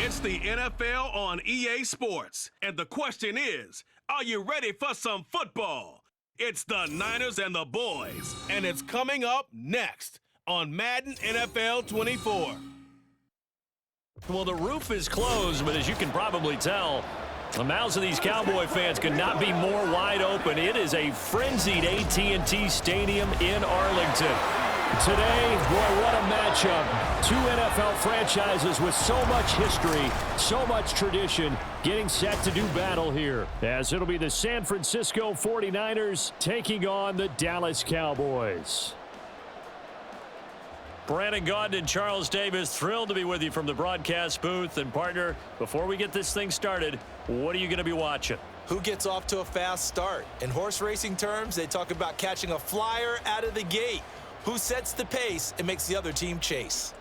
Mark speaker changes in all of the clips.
Speaker 1: It's the NFL on EA Sports, and the question is, are you ready for some football? It's the Niners and the Boys, and it's coming up next on Madden NFL 24.
Speaker 2: Well, the roof is closed, but as you can probably tell, the mouths of these Cowboy fans could not be more wide open. It is a frenzied AT&T Stadium in Arlington. Today, boy, what a matchup. Two NFL franchises with so much history, so much tradition, getting set to do battle here. As it'll be the San Francisco 49ers taking on the Dallas Cowboys. Brandon Gaudin and Charles Davis, thrilled to be with you from the broadcast booth. And partner, before we get this thing started, what are you going to be watching?
Speaker 3: Who gets off to a fast start? In horse racing terms, they talk about catching a flyer out of the gate. Who sets the pace and makes the other team chase?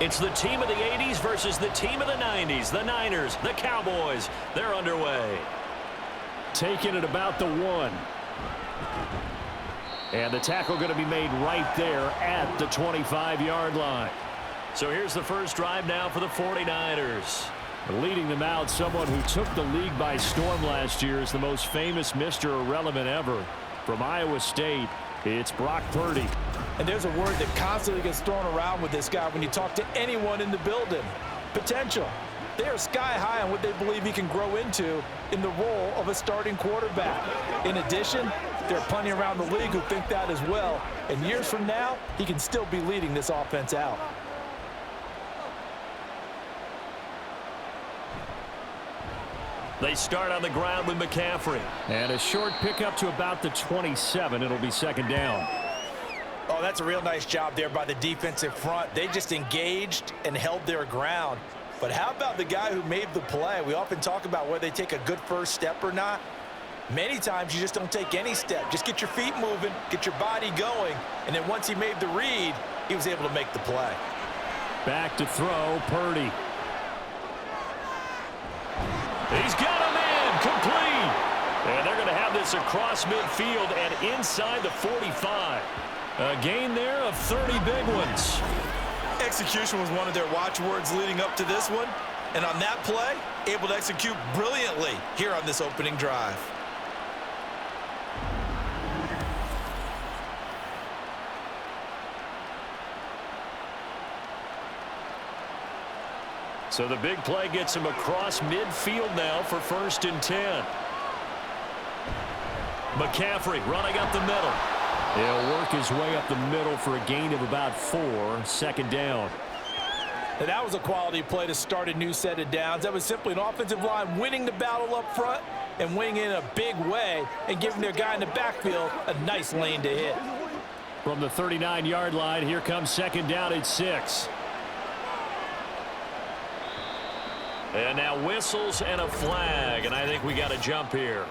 Speaker 2: It's the team of the 80s versus the team of the 90s. The Niners, the Cowboys, they're underway. Taking it about the 1. And the tackle going to be made right there at the 25-yard line. So here's the first drive now for the 49ers. Leading them out, someone who took the league by storm last year is the most famous Mr. Irrelevant ever. From Iowa State, it's Brock Purdy.
Speaker 3: And there's a word that constantly gets thrown around with this guy when you talk to anyone in the building. Potential. They are sky high on what they believe he can grow into in the role of a starting quarterback. In addition, there are plenty around the league who think that as well. And years from now, he can still be leading this offense out.
Speaker 2: They start on the ground with McCaffrey. And a short pickup to about the 27. It'll be second down.
Speaker 3: Oh, that's a real nice job there by the defensive front. They just engaged and held their ground. But how about the guy who made the play? We often talk about whether they take a good first step or not. Many times you just don't take any step. Just get your feet moving, get your body going, and then once he made the read, he was able to make the play.
Speaker 2: Back to throw, Purdy. He's got him in, complete. And they're going to have this across midfield and inside the 45. A gain there of 30 big ones.
Speaker 3: Execution was one of their watchwords leading up to this one. And on that play, able to execute brilliantly here on this opening drive.
Speaker 2: So the big play gets him across midfield now for 1st and 10. McCaffrey running up the middle. He'll work his way up the middle for a gain of about 4, second down.
Speaker 3: And that was a quality play to start a new set of downs. That was simply an offensive line winning the battle up front and winning in a big way and giving their guy in the backfield a nice lane to hit.
Speaker 2: From the 39-yard line, here comes second down at 6. And now whistles and a flag, and I think we got a jump here.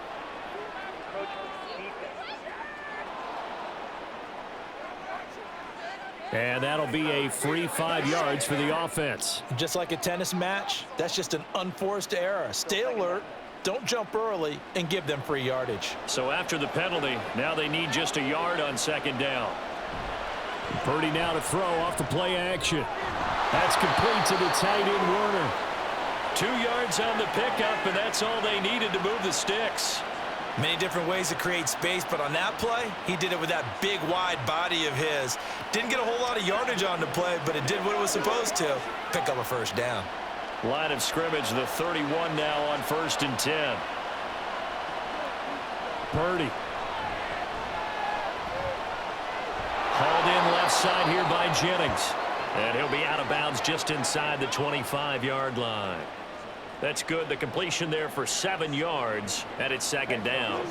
Speaker 2: And that'll be a free 5 yards for the offense.
Speaker 3: Just like a tennis match, that's just an unforced error. Stay alert, don't jump early, and give them free yardage.
Speaker 2: So after the penalty, now they need just a yard on second down. Purdy now to throw off the play action. That's complete to the tight end Warner. 2 yards on the pickup, and that's all they needed to move the sticks.
Speaker 3: Many different ways to create space, but on that play, he did it with that big, wide body of his. Didn't get a whole lot of yardage on the play, but it did what it was supposed to. Pick up a first down.
Speaker 2: Line of scrimmage, the 31 now on 1st and 10. Purdy. Hauled in left side here by Jennings. And he'll be out of bounds just inside the 25-yard line. That's good. The completion there for 7 yards, and it's second down.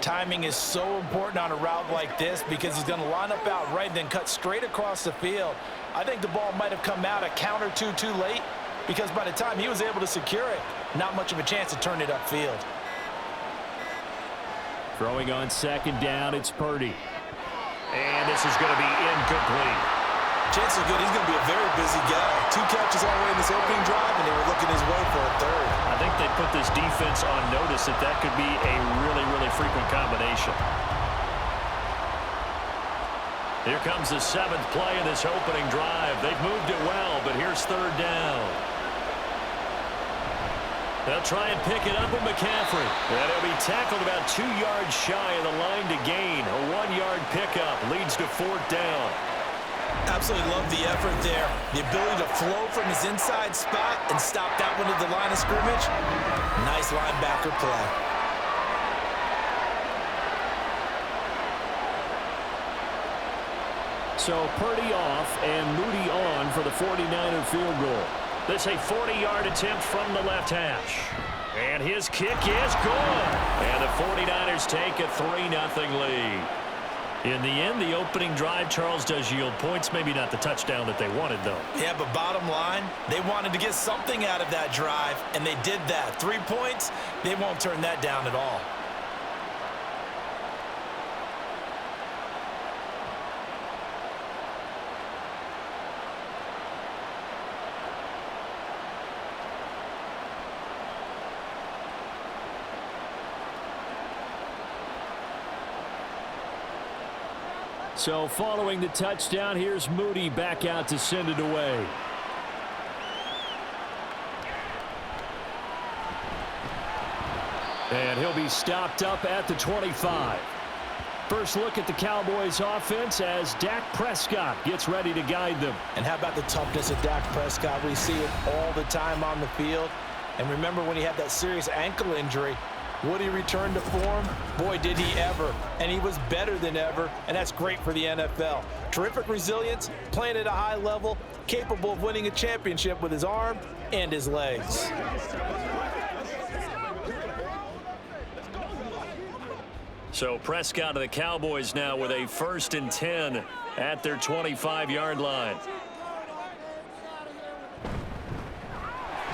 Speaker 3: Timing is so important on a route like this because he's going to line up out right and then cut straight across the field. I think the ball might have come out a count or two too late because by the time he was able to secure it, not much of a chance to turn it upfield.
Speaker 2: Throwing on second down, it's Purdy. And this is going to be incomplete.
Speaker 3: Chances are good he's going to be a very busy guy. 2 catches all the way in this opening drive, and they were looking his way for a third.
Speaker 2: I think they put this defense on notice that that could be a really, really frequent combination. Here comes the 7th play of this opening drive. They've moved it well, but here's third down. They'll try and pick it up with McCaffrey. And he'll be tackled about 2 yards shy of the line to gain. A 1-yard pickup leads to fourth down.
Speaker 3: Absolutely love the effort there. The ability to flow from his inside spot and stop that one at the line of scrimmage. Nice linebacker play.
Speaker 2: So Purdy off and Moody on for the 49er field goal. This a 40-yard attempt from the left hash. And his kick is good. And the 49ers take a 3-0 lead. In the end, the opening drive, Charles, does yield points. Maybe not the touchdown that they wanted, though.
Speaker 3: Yeah, but bottom line, they wanted to get something out of that drive, and they did that. 3 points, they won't turn that down at all.
Speaker 2: So following the touchdown, here's Moody back out to send it away. And he'll be stopped up at the 25. First look at the Cowboys offense as Dak Prescott gets ready to guide them.
Speaker 3: And how about the toughness of Dak Prescott? We see it all the time on the field. And remember when he had that serious ankle injury, would he return to form? Boy, did he ever. And he was better than ever, and that's great for the NFL. Terrific resilience, playing at a high level, capable of winning a championship with his arm and his legs.
Speaker 2: So Prescott of the Cowboys now with a 1st and 10 at their 25-yard line.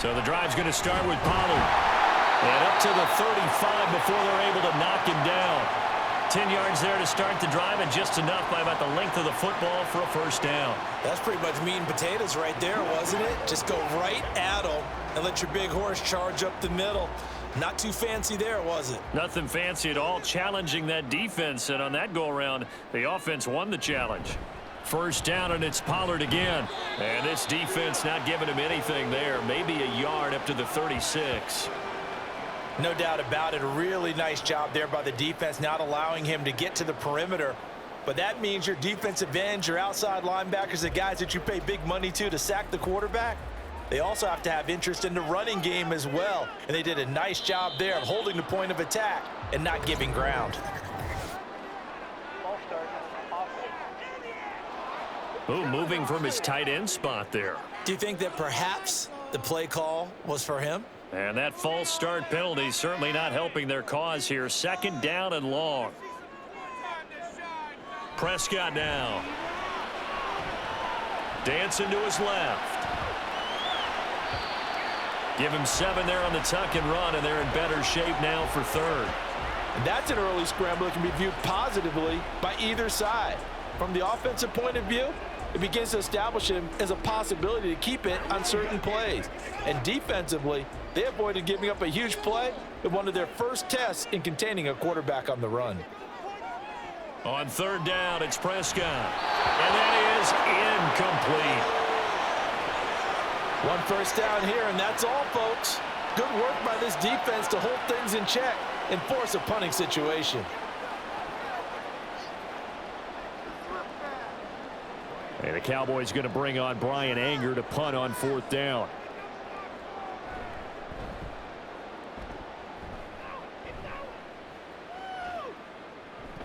Speaker 2: So the drive's going to start with Pollard. And up to the 35 before they're able to knock him down. 10 yards there to start the drive, and just enough by about the length of the football for a first down.
Speaker 3: That's pretty much meat and potatoes right there, wasn't it? Just go right at him and let your big horse charge up the middle. Not too fancy there, was it?
Speaker 2: Nothing fancy at all, challenging that defense, and on that go-around, the offense won the challenge. First down, and it's Pollard again. And this defense not giving him anything there. Maybe a yard up to the 36.
Speaker 3: No doubt about it. A really nice job there by the defense, not allowing him to get to the perimeter. But that means your defensive ends, your outside linebackers, the guys that you pay big money to sack the quarterback, they also have to have interest in the running game as well. And they did a nice job there of holding the point of attack and not giving ground.
Speaker 2: Ooh, moving from his tight end spot there.
Speaker 3: Do you think that perhaps the play call was for him?
Speaker 2: And that false start penalty certainly not helping their cause here. 2nd down and long. Prescott now. Dancing to his left. Give him 7 there on the tuck and run, and they're in better shape now for 3rd.
Speaker 3: And that's an early scramble that can be viewed positively by either side. From the offensive point of view, it begins to establish him as a possibility to keep it on certain plays. And defensively, they avoided giving up a huge play in one of their first tests in containing a quarterback on the run.
Speaker 2: On 3rd down, it's Prescott. And that is incomplete.
Speaker 3: 1 first down here, and that's all, folks. Good work by this defense to hold things in check and force a punting situation.
Speaker 2: And the Cowboys going to bring on Brian Anger to punt on 4th down.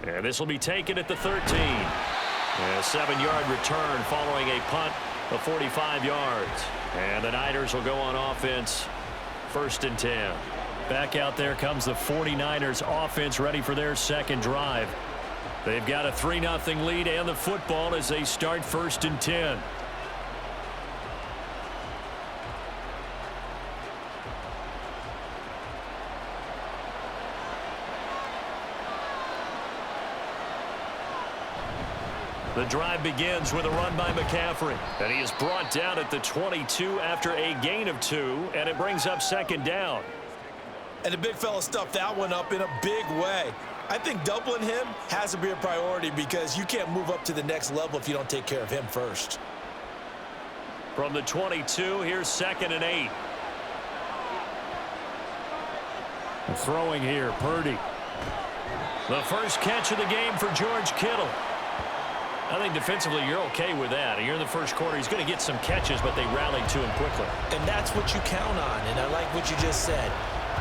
Speaker 2: And this will be taken at the 13. And a 7-yard return following a punt of 45 yards. And the Niners will go on offense 1st and 10. Back out there comes the 49ers offense ready for their second drive. They've got a 3-0 lead and the football as they start 1st and 10. The drive begins with a run by McCaffrey. And he is brought down at the 22 after a gain of 2, and it brings up 2nd down.
Speaker 3: And the big fella stuffed that one up in a big way. I think doubling him has to be a priority because you can't move up to the next level if you don't take care of him first.
Speaker 2: From the 22, here's 2nd and 8. And throwing here, Purdy. The first catch of the game for George Kittle. I think defensively you're okay with that. You're in the first quarter. He's going to get some catches, but they rallied to him quickly.
Speaker 3: And that's what you count on, and I like what you just said.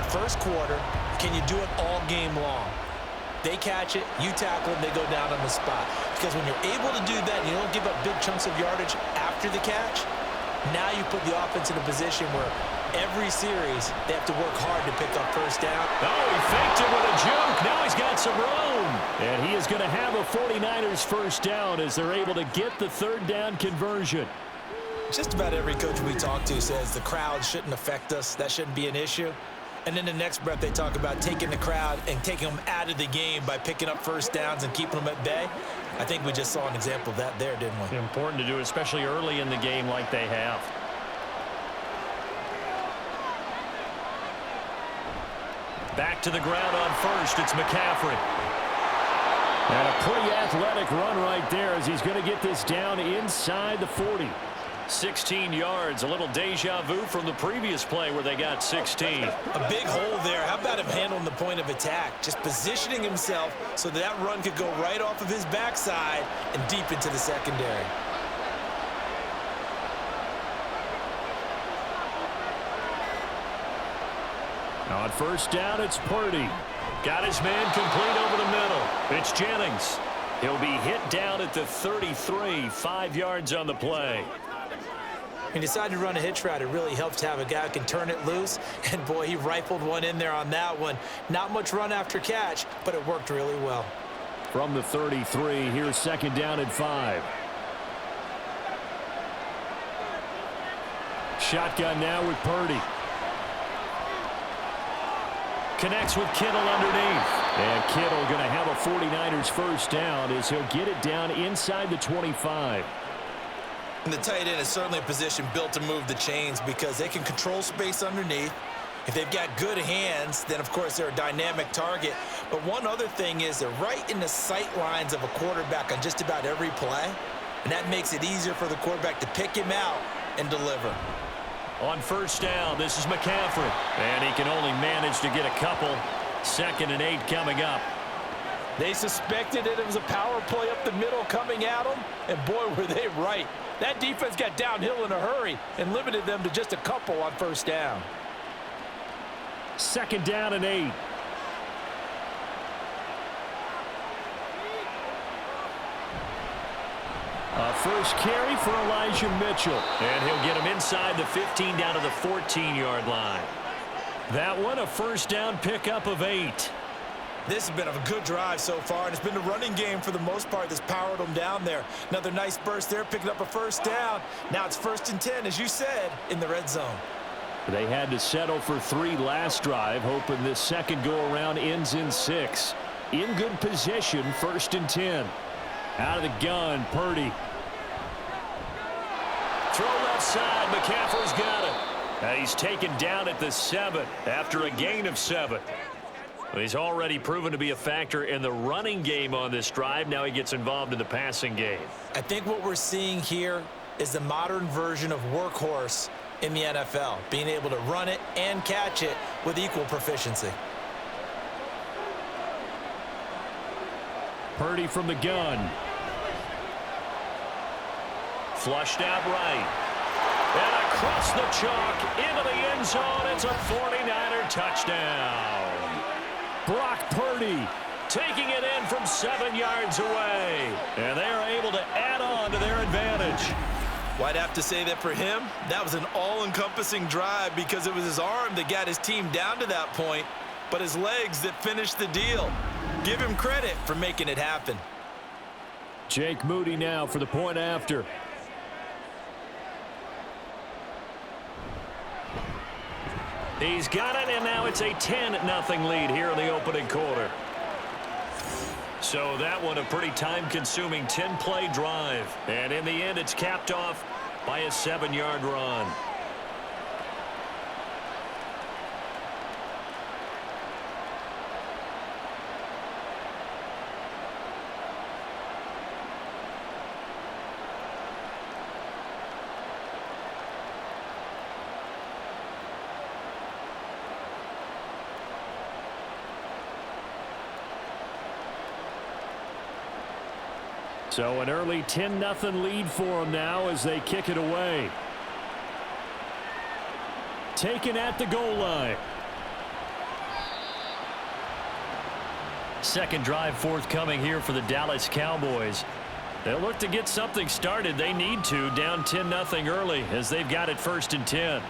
Speaker 3: First quarter, can you do it all game long? They catch it, you tackle them, they go down on the spot. Because when you're able to do that and you don't give up big chunks of yardage after the catch, now you put the offense in a position where every series they have to work hard to pick up 1st down.
Speaker 2: Oh, he faked it with a juke. Now he's got some room. And he is going to have a 49ers 1st down as they're able to get the 3rd down conversion.
Speaker 3: Just about every coach we talk to says the crowd shouldn't affect us. That shouldn't be an issue. And then the next breath they talk about taking the crowd and taking them out of the game by picking up 1st downs and keeping them at bay. I think we just saw an example of that there, didn't we?
Speaker 2: Important to do, especially early in the game like they have. Back to the ground on 1st. It's McCaffrey. And a pretty athletic run right there as he's going to get this down inside the 40. 16 yards, a little deja vu from the previous play where they got 16.
Speaker 3: A big hole there. How about him handling the point of attack? Just positioning himself so that run could go right off of his backside and deep into the secondary.
Speaker 2: On 1st down, it's Purdy. Got his man complete over the middle. It's Jennings. He'll be hit down at the 33, 5 yards on the play.
Speaker 3: He decided to run a hitch route. It really helps to have a guy who can turn it loose. And, boy, he rifled one in there on that one. Not much run after catch, but it worked really well.
Speaker 2: From the 33, here's 2nd down and 5. Shotgun now with Purdy. Connects with Kittle underneath. And Kittle going to have a 49ers 1st down as he'll get it down inside the 25.
Speaker 3: And the tight end is certainly a position built to move the chains because they can control space underneath. If they've got good hands, then, of course, they're a dynamic target. But one other thing is they're right in the sight lines of a quarterback on just about every play. And that makes it easier for the quarterback to pick him out and deliver.
Speaker 2: On 1st down, this is McCaffrey. And he can only manage to get a couple. 2nd and 8 coming up.
Speaker 3: They suspected it was a power play up the middle coming at them. And, boy, were they right. That defense got downhill in a hurry and limited them to just a couple on 1st down.
Speaker 2: 2nd down and 8. First carry for Elijah Mitchell. And he'll get him inside the 15 down to the 14-yard line. That one a 1st down pickup of 8.
Speaker 3: This has been a good drive so far, and it's been the running game for the most part that's powered them down there. Another nice burst there, picking up a 1st down. Now it's 1st and 10, as you said, in the red zone.
Speaker 2: They had to settle for 3 last drive, hoping this second go-around ends in 6. In good position, 1st and 10. Out of the gun, Purdy. Throw left side, McCaffrey's got it. And he's taken down at the 7 after a gain of 7. He's already proven to be a factor in the running game on this drive. Now he gets involved in the passing game.
Speaker 3: I think what we're seeing here is the modern version of workhorse in the NFL, being able to run it and catch it with equal proficiency.
Speaker 2: Purdy from the gun. Flushed out right. And across the chalk into the end zone. It's a 49er touchdown. Brock Purdy taking it in from 7 yards away. And they are able to add on to their advantage.
Speaker 3: Well, I'd have to say that for him, that was an all-encompassing drive because it was his arm that got his team down to that point, but his legs that finished the deal. Give him credit for making it happen.
Speaker 2: Jake Moody now for the point after. He's got it, and now it's a 10-0 lead here in the opening quarter. So that one a pretty time-consuming 10-play drive. And in the end, it's capped off by a 7-yard run. So an early 10-0 lead for them now as they kick it away. Taken at the goal line. Second drive forthcoming here for the Dallas Cowboys. They'll look to get something started. They need to, down 10-0 early as they've got it 1st and 10.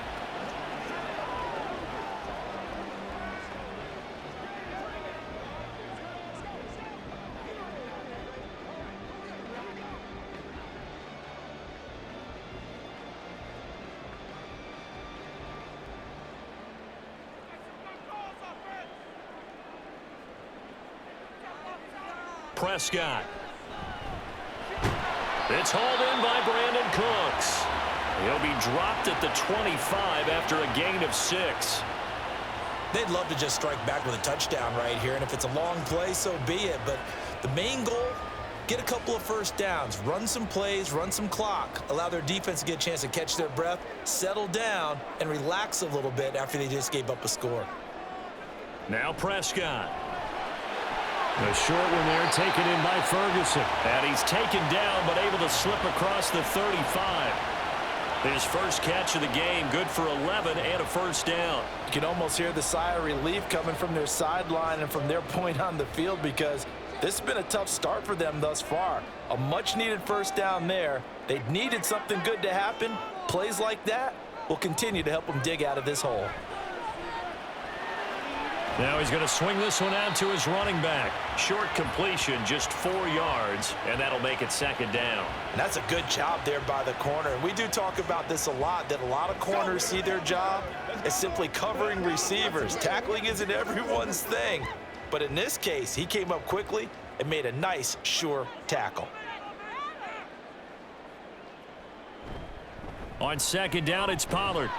Speaker 2: Prescott. It's hauled in by Brandon Cooks. He'll be dropped at the 25 after a gain of 6.
Speaker 3: They'd love to just strike back with a touchdown right here, and if it's a long play, so be it. But the main goal, get a couple of first downs, run some plays, run some clock, allow their defense to get a chance to catch their breath, settle down, and relax a little bit after they just gave up a score.
Speaker 2: Now Prescott. The short one there taken in by Ferguson. And he's taken down but able to slip across the 35. His first catch of the game, good for 11 and a first down.
Speaker 3: You can almost hear the sigh of relief coming from their sideline and from their point on the field because this has been a tough start for them thus far. A much-needed first down there. They needed something good to happen. Plays like that will continue to help them dig out of this hole.
Speaker 2: Now he's going to swing this one out to his running back. Short completion, just 4 yards, and that'll make it 2nd down.
Speaker 3: And that's a good job there by the corner. And we do talk about this a lot, that a lot of corners see their job as simply covering receivers. Tackling isn't everyone's thing. But in this case, he came up quickly and made a nice, sure tackle.
Speaker 2: On 2nd down, it's Pollard.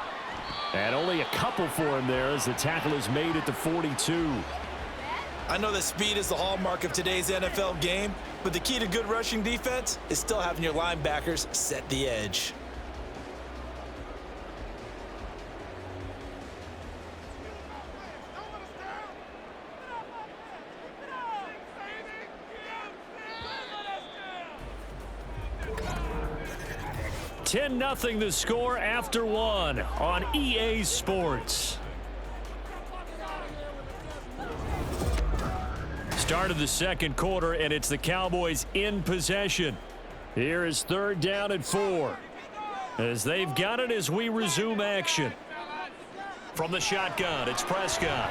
Speaker 2: And only a couple for him there as the tackle is made at the 42.
Speaker 3: I know that speed is the hallmark of today's NFL game, but the key to good rushing defense is still having your linebackers set the edge.
Speaker 2: Nothing the score after 1 on EA Sports. Start of the 2nd quarter, and it's the Cowboys in possession. Here is 3rd down and 4. As they've got it as we resume action. From the shotgun, it's Prescott.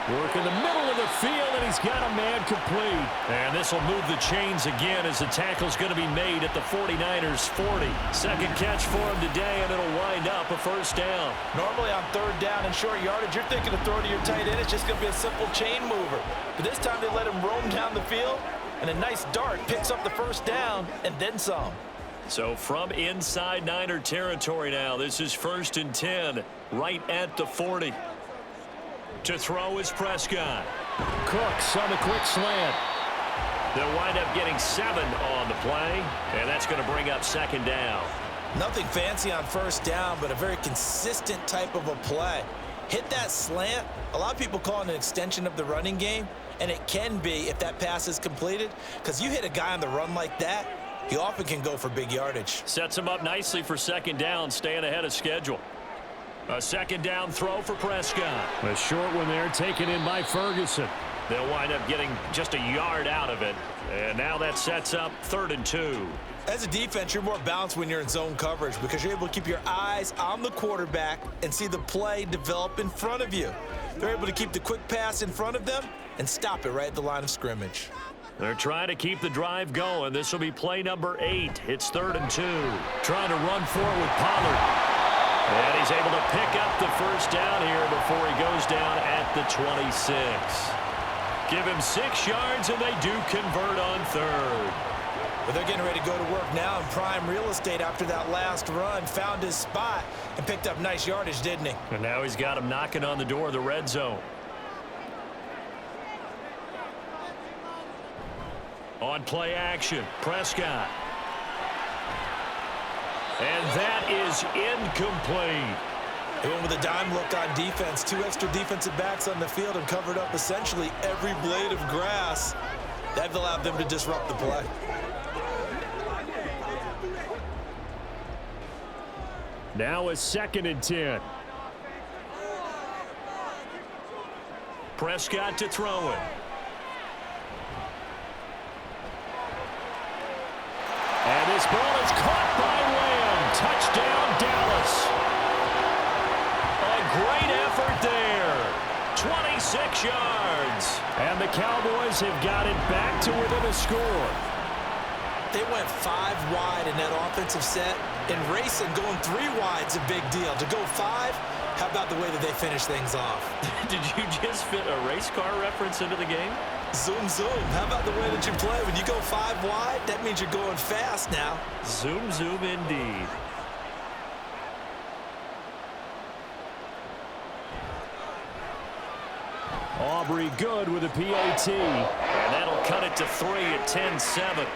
Speaker 2: Work in the middle of the field, and he's got a man complete. And this will move the chains again as the tackle's going to be made at the 49ers 40. Second catch for him today, and it'll wind up a first down.
Speaker 3: Normally on 3rd down and short yardage, you're thinking of throwing to your tight end. It's just going to be a simple chain mover. But this time they let him roam down the field, and a nice dart picks up the first down and then some.
Speaker 2: So from inside Niner territory now, this is 1st and 10, right at the 40. To throw is Prescott. Cooks on the quick slant. They'll wind up getting 7 on the play, and that's going to bring up 2nd down.
Speaker 3: Nothing fancy on 1st down, but a very consistent type of a play. Hit that slant. A lot of people call it an extension of the running game, and it can be if that pass is completed, because you hit a guy on the run like that, he often can go for big yardage.
Speaker 2: Sets him up nicely for 2nd down, staying ahead of schedule. A 2nd down throw for Prescott. A short one there taken in by Ferguson. They'll wind up getting just a yard out of it. And now that sets up 3rd and 2.
Speaker 3: As a defense, you're more balanced when you're in zone coverage because you're able to keep your eyes on the quarterback and see the play develop in front of you. They're able to keep the quick pass in front of them and stop it right at the line of scrimmage.
Speaker 2: They're trying to keep the drive going. This will be play number 8. It's 3rd and 2. Trying to run forward with Pollard. And he's able to pick up the first down here before he goes down at the 26. Give him 6 yards, and they do convert on 3rd.
Speaker 3: But they're getting ready to go to work now in prime real estate after that last run. Found his spot and picked up nice yardage, didn't he?
Speaker 2: And now he's got him knocking on the door of the red zone. On play action, Prescott. And that is incomplete.
Speaker 3: They went with a dime look on defense. 2 extra defensive backs on the field and covered up essentially every blade of grass. That allowed them to disrupt the play.
Speaker 2: Now a 2nd and 10. Prescott to throw it. And this ball is caught by Lamb. Touchdown, Dallas. A great effort there. 26 yards. And the Cowboys have got it back to within a score.
Speaker 3: They went 5 wide in that offensive set. And racing, going 3 wide's a big deal. To go 5, how about the way that they finish things off?
Speaker 2: Did you just fit a race car reference into the game?
Speaker 3: Zoom, zoom. How about the way that you play? When you go 5 wide, that means you're going fast now.
Speaker 2: Zoom, zoom indeed. Aubrey good with a PAT. And that'll cut it to 3 at 10-7.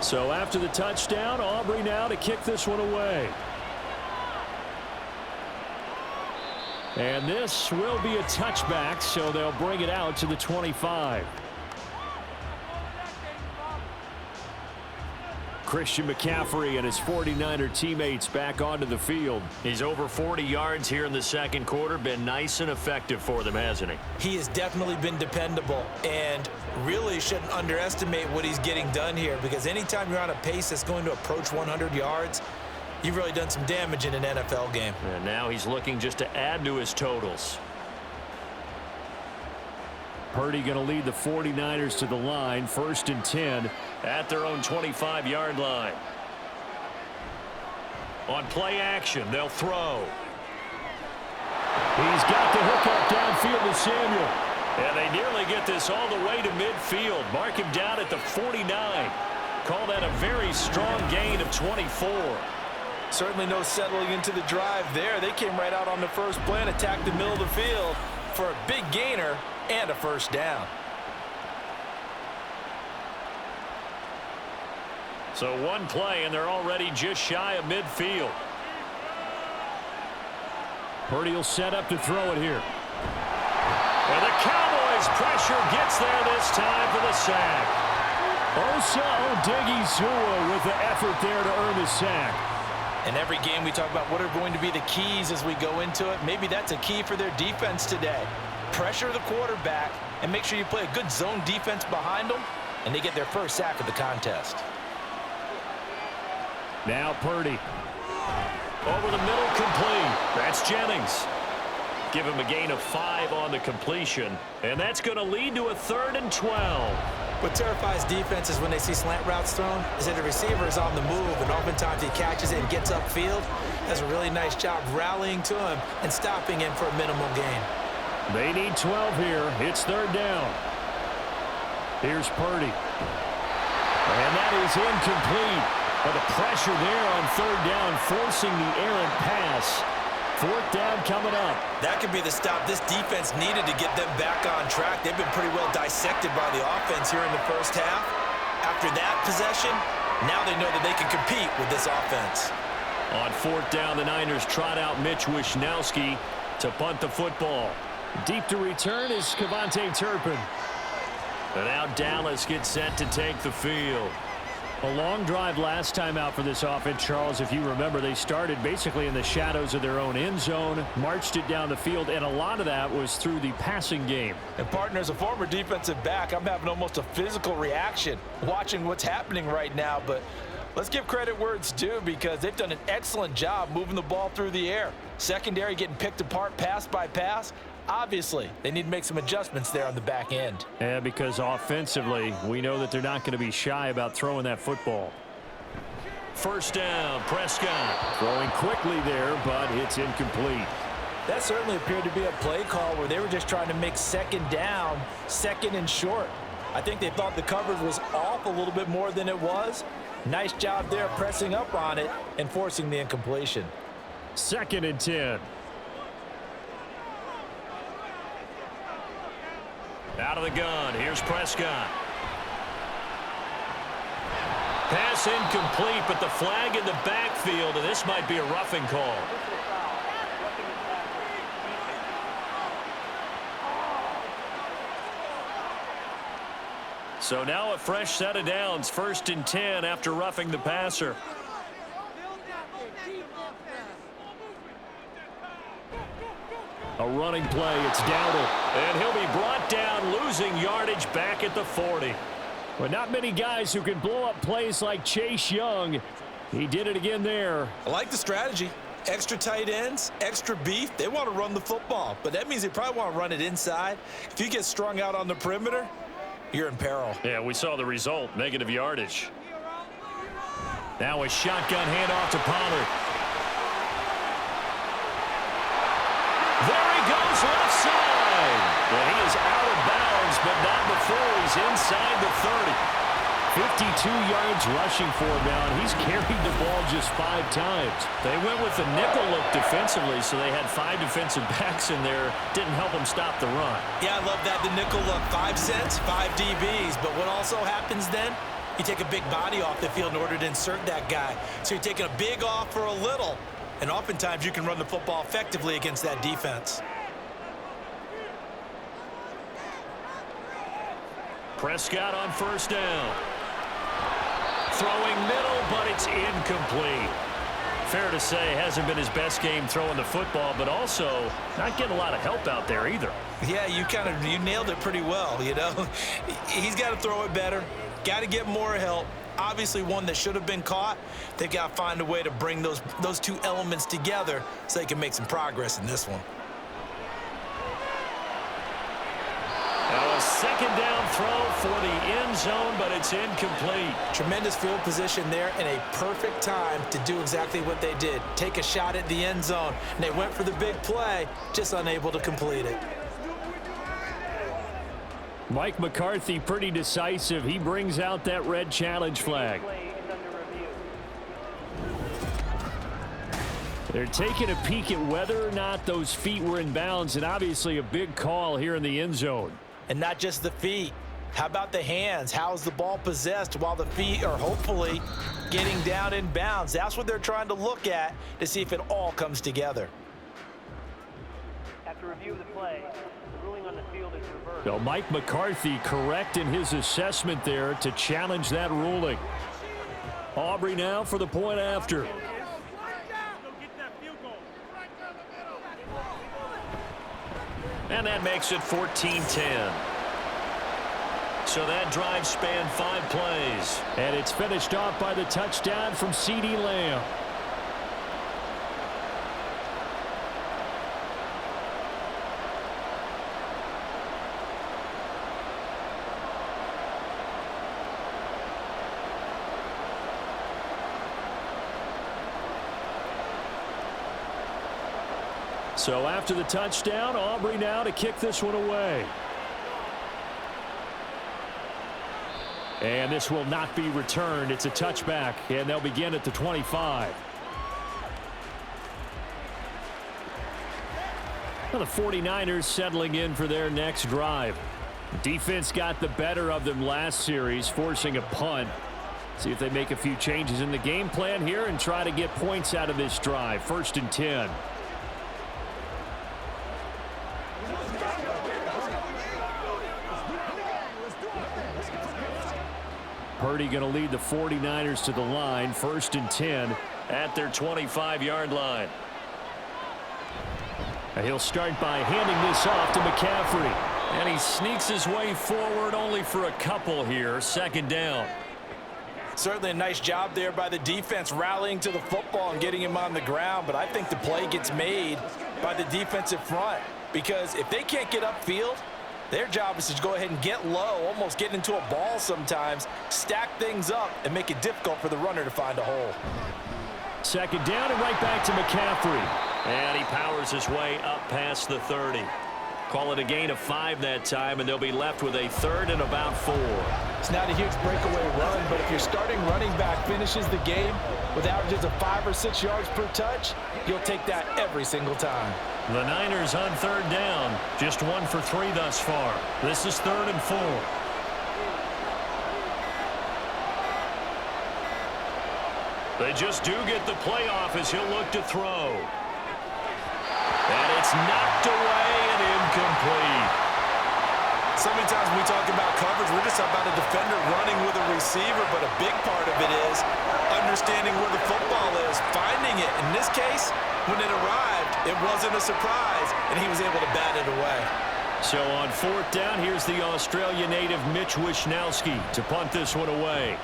Speaker 2: So after the touchdown, Aubrey now to kick this one away. And this will be a touchback, so they'll bring it out to the 25. Christian McCaffrey and his 49er teammates back onto the field. He's over 40 yards here in the second quarter. Been nice and effective for them, hasn't he?
Speaker 3: He has definitely been dependable and really shouldn't underestimate what he's getting done here because anytime you're on a pace that's going to approach 100 yards, you've really done some damage in an NFL game.
Speaker 2: And now he's looking just to add to his totals. Purdy going to lead the 49ers to the line, 1st and 10 at their own 25-yard line. On play action, they'll throw. He's got the hook up downfield to Samuel. And they nearly get this all the way to midfield. Mark him down at the 49. Call that a very strong gain of 24.
Speaker 3: Certainly no settling into the drive there. They came right out on the first play and attacked the middle of the field for a big gainer and a first down.
Speaker 2: So one play, and they're already just shy of midfield. Purdy will set up to throw it here. And the Cowboys pressure gets there this time for the sack. Osa Odighizuwa with the effort there to earn the sack.
Speaker 3: In every game we talk about what are going to be the keys as we go into it. Maybe that's a key for their defense today. Pressure the quarterback and make sure you play a good zone defense behind them, and they get their first sack of the contest.
Speaker 2: Now Purdy. Over the middle, complete. That's Jennings. Give him a gain of 5 on the completion, and that's going to lead to a 3rd and 12.
Speaker 3: What terrifies defenses when they see slant routes thrown is that the receiver is on the move, and oftentimes he catches it and gets upfield. Does a really nice job rallying to him and stopping him for a minimal gain.
Speaker 2: They need 12 here. It's 3rd down. Here's Purdy. And that is incomplete. But the pressure there on 3rd down, forcing the errant pass. 4th down coming up.
Speaker 3: That could be the stop this defense needed to get them back on track. They've been pretty well dissected by the offense here in the first half. After that possession, now they know that they can compete with this offense.
Speaker 2: On fourth down, the Niners trot out Mitch Wishnowski to punt the football.
Speaker 4: Deep to return is Kavontae Turpin.
Speaker 2: And now Dallas gets set to take the field.
Speaker 4: A long drive last time out for this offense, Charles. If you remember, they started basically in the shadows of their own end zone, marched it down the field, and a lot of that was through the passing game.
Speaker 3: And, partner, as a former defensive back, I'm having almost a physical reaction watching what's happening right now. But let's give credit where it's due, because they've done an excellent job moving the ball through the air. Secondary getting picked apart pass by pass. Obviously, they need to make some adjustments there on the back end.
Speaker 4: Yeah, because offensively, we know that they're not going to be shy about throwing that football.
Speaker 2: First down, Prescott.
Speaker 4: Throwing quickly there, but it's incomplete.
Speaker 3: That certainly appeared to be a play call where they were just trying to make second down, second and short. I think they thought the coverage was off a little bit more than it was. Nice job there pressing up on it and forcing the incompletion.
Speaker 4: 2nd and 10.
Speaker 2: Out of the gun, here's Prescott. Pass incomplete, but the flag in the backfield, and this might be a roughing call. So now a fresh set of downs, 1st and 10 after roughing the passer.
Speaker 4: A running play, it's Dowdle.
Speaker 2: And he'll be brought down, losing yardage back at the 40.
Speaker 4: But not many guys who can blow up plays like Chase Young. He did it again there.
Speaker 3: I like the strategy. Extra tight ends, extra beef. They want to run the football, but that means they probably want to run it inside. If you get strung out on the perimeter, you're in peril.
Speaker 2: Yeah, we saw the result, negative yardage. Now a shotgun handoff to Pollard. There he goes, left side. Well, he is out of bounds, but not before he's inside the 30.
Speaker 4: 52 yards rushing for him now, and he's carried the ball just 5 times.
Speaker 2: They went with the nickel look defensively, so they had 5 defensive backs in there. Didn't help them stop the run.
Speaker 3: Yeah, I love that, the nickel look. 5 cents, 5 DBs. But what also happens then? You take a big body off the field in order to insert that guy. So you're taking a big off for a little. And oftentimes you can run the football effectively against that defense.
Speaker 2: Prescott on first down. Throwing middle, but it's incomplete. Fair to say, hasn't been his best game throwing the football, but also not getting a lot of help out there either.
Speaker 3: Yeah, you nailed it pretty well, you know. He's got to throw it better. Got to get more help. Obviously one that should have been caught. They've got to find a way to bring those 2 elements together so they can make some progress in this one.
Speaker 2: Now a second down throw for the end zone, but it's incomplete.
Speaker 3: Tremendous field position there and a perfect time to do exactly what they did. Take a shot at the end zone. And they went for the big play, just unable to complete it.
Speaker 4: Mike McCarthy pretty decisive. He brings out that red challenge flag. They're taking a peek at whether or not those feet were in bounds, and obviously a big call here in the end zone.
Speaker 3: And not just the feet. How about the hands? How is the ball possessed while the feet are hopefully getting down in bounds? That's what they're trying to look at to see if it all comes together.
Speaker 5: After review of the play, the ruling on the field is reversed.
Speaker 4: So Mike McCarthy correct in his assessment there to challenge that ruling. Aubrey now for the point after.
Speaker 2: And that makes it 14-10. So that drive spanned 5 plays.
Speaker 4: And it's finished off by the touchdown from CeeDee Lamb. So after the touchdown, Aubrey now to kick this one away. And this will not be returned. It's a touchback, and they'll begin at the 25. Well, the 49ers settling in for their next drive. Defense got the better of them last series, forcing a punt. See if they make a few changes in the game plan here and try to get points out of this drive. 1st and 10. Purdy going to lead the 49ers to the line. 1st and 10
Speaker 2: at their 25-yard line.
Speaker 4: He'll start by handing this off to McCaffrey.
Speaker 2: And he sneaks his way forward only for a couple here. 2nd down.
Speaker 3: Certainly a nice job there by the defense rallying to the football and getting him on the ground. But I think the play gets made by the defensive front, because if they can't get upfield, their job is to go ahead and get low, almost get into a ball sometimes, stack things up, and make it difficult for the runner to find a hole.
Speaker 4: 2nd down and right back to McCaffrey.
Speaker 2: And he powers his way up past the 30. Call it a gain of 5 that time, and they'll be left with a 3rd and about 4.
Speaker 3: It's not a huge breakaway run, but if your starting running back finishes the game with averages of 5 or 6 yards per touch, you'll take that every single time.
Speaker 2: The Niners on 3rd down, just 1 for 3 thus far. This is 3rd and 4. They just do get the playoff as he'll look to throw. And it's knocked away and incomplete.
Speaker 3: So many times when we talk about coverage, we're just about a defender running with a receiver, but a big part of it is understanding where the football is, finding it. In this case, when it arrived, it wasn't a surprise, and he was able to bat it away.
Speaker 4: So on 4th down, here's the Australia native Mitch Wishnowsky to punt this one away.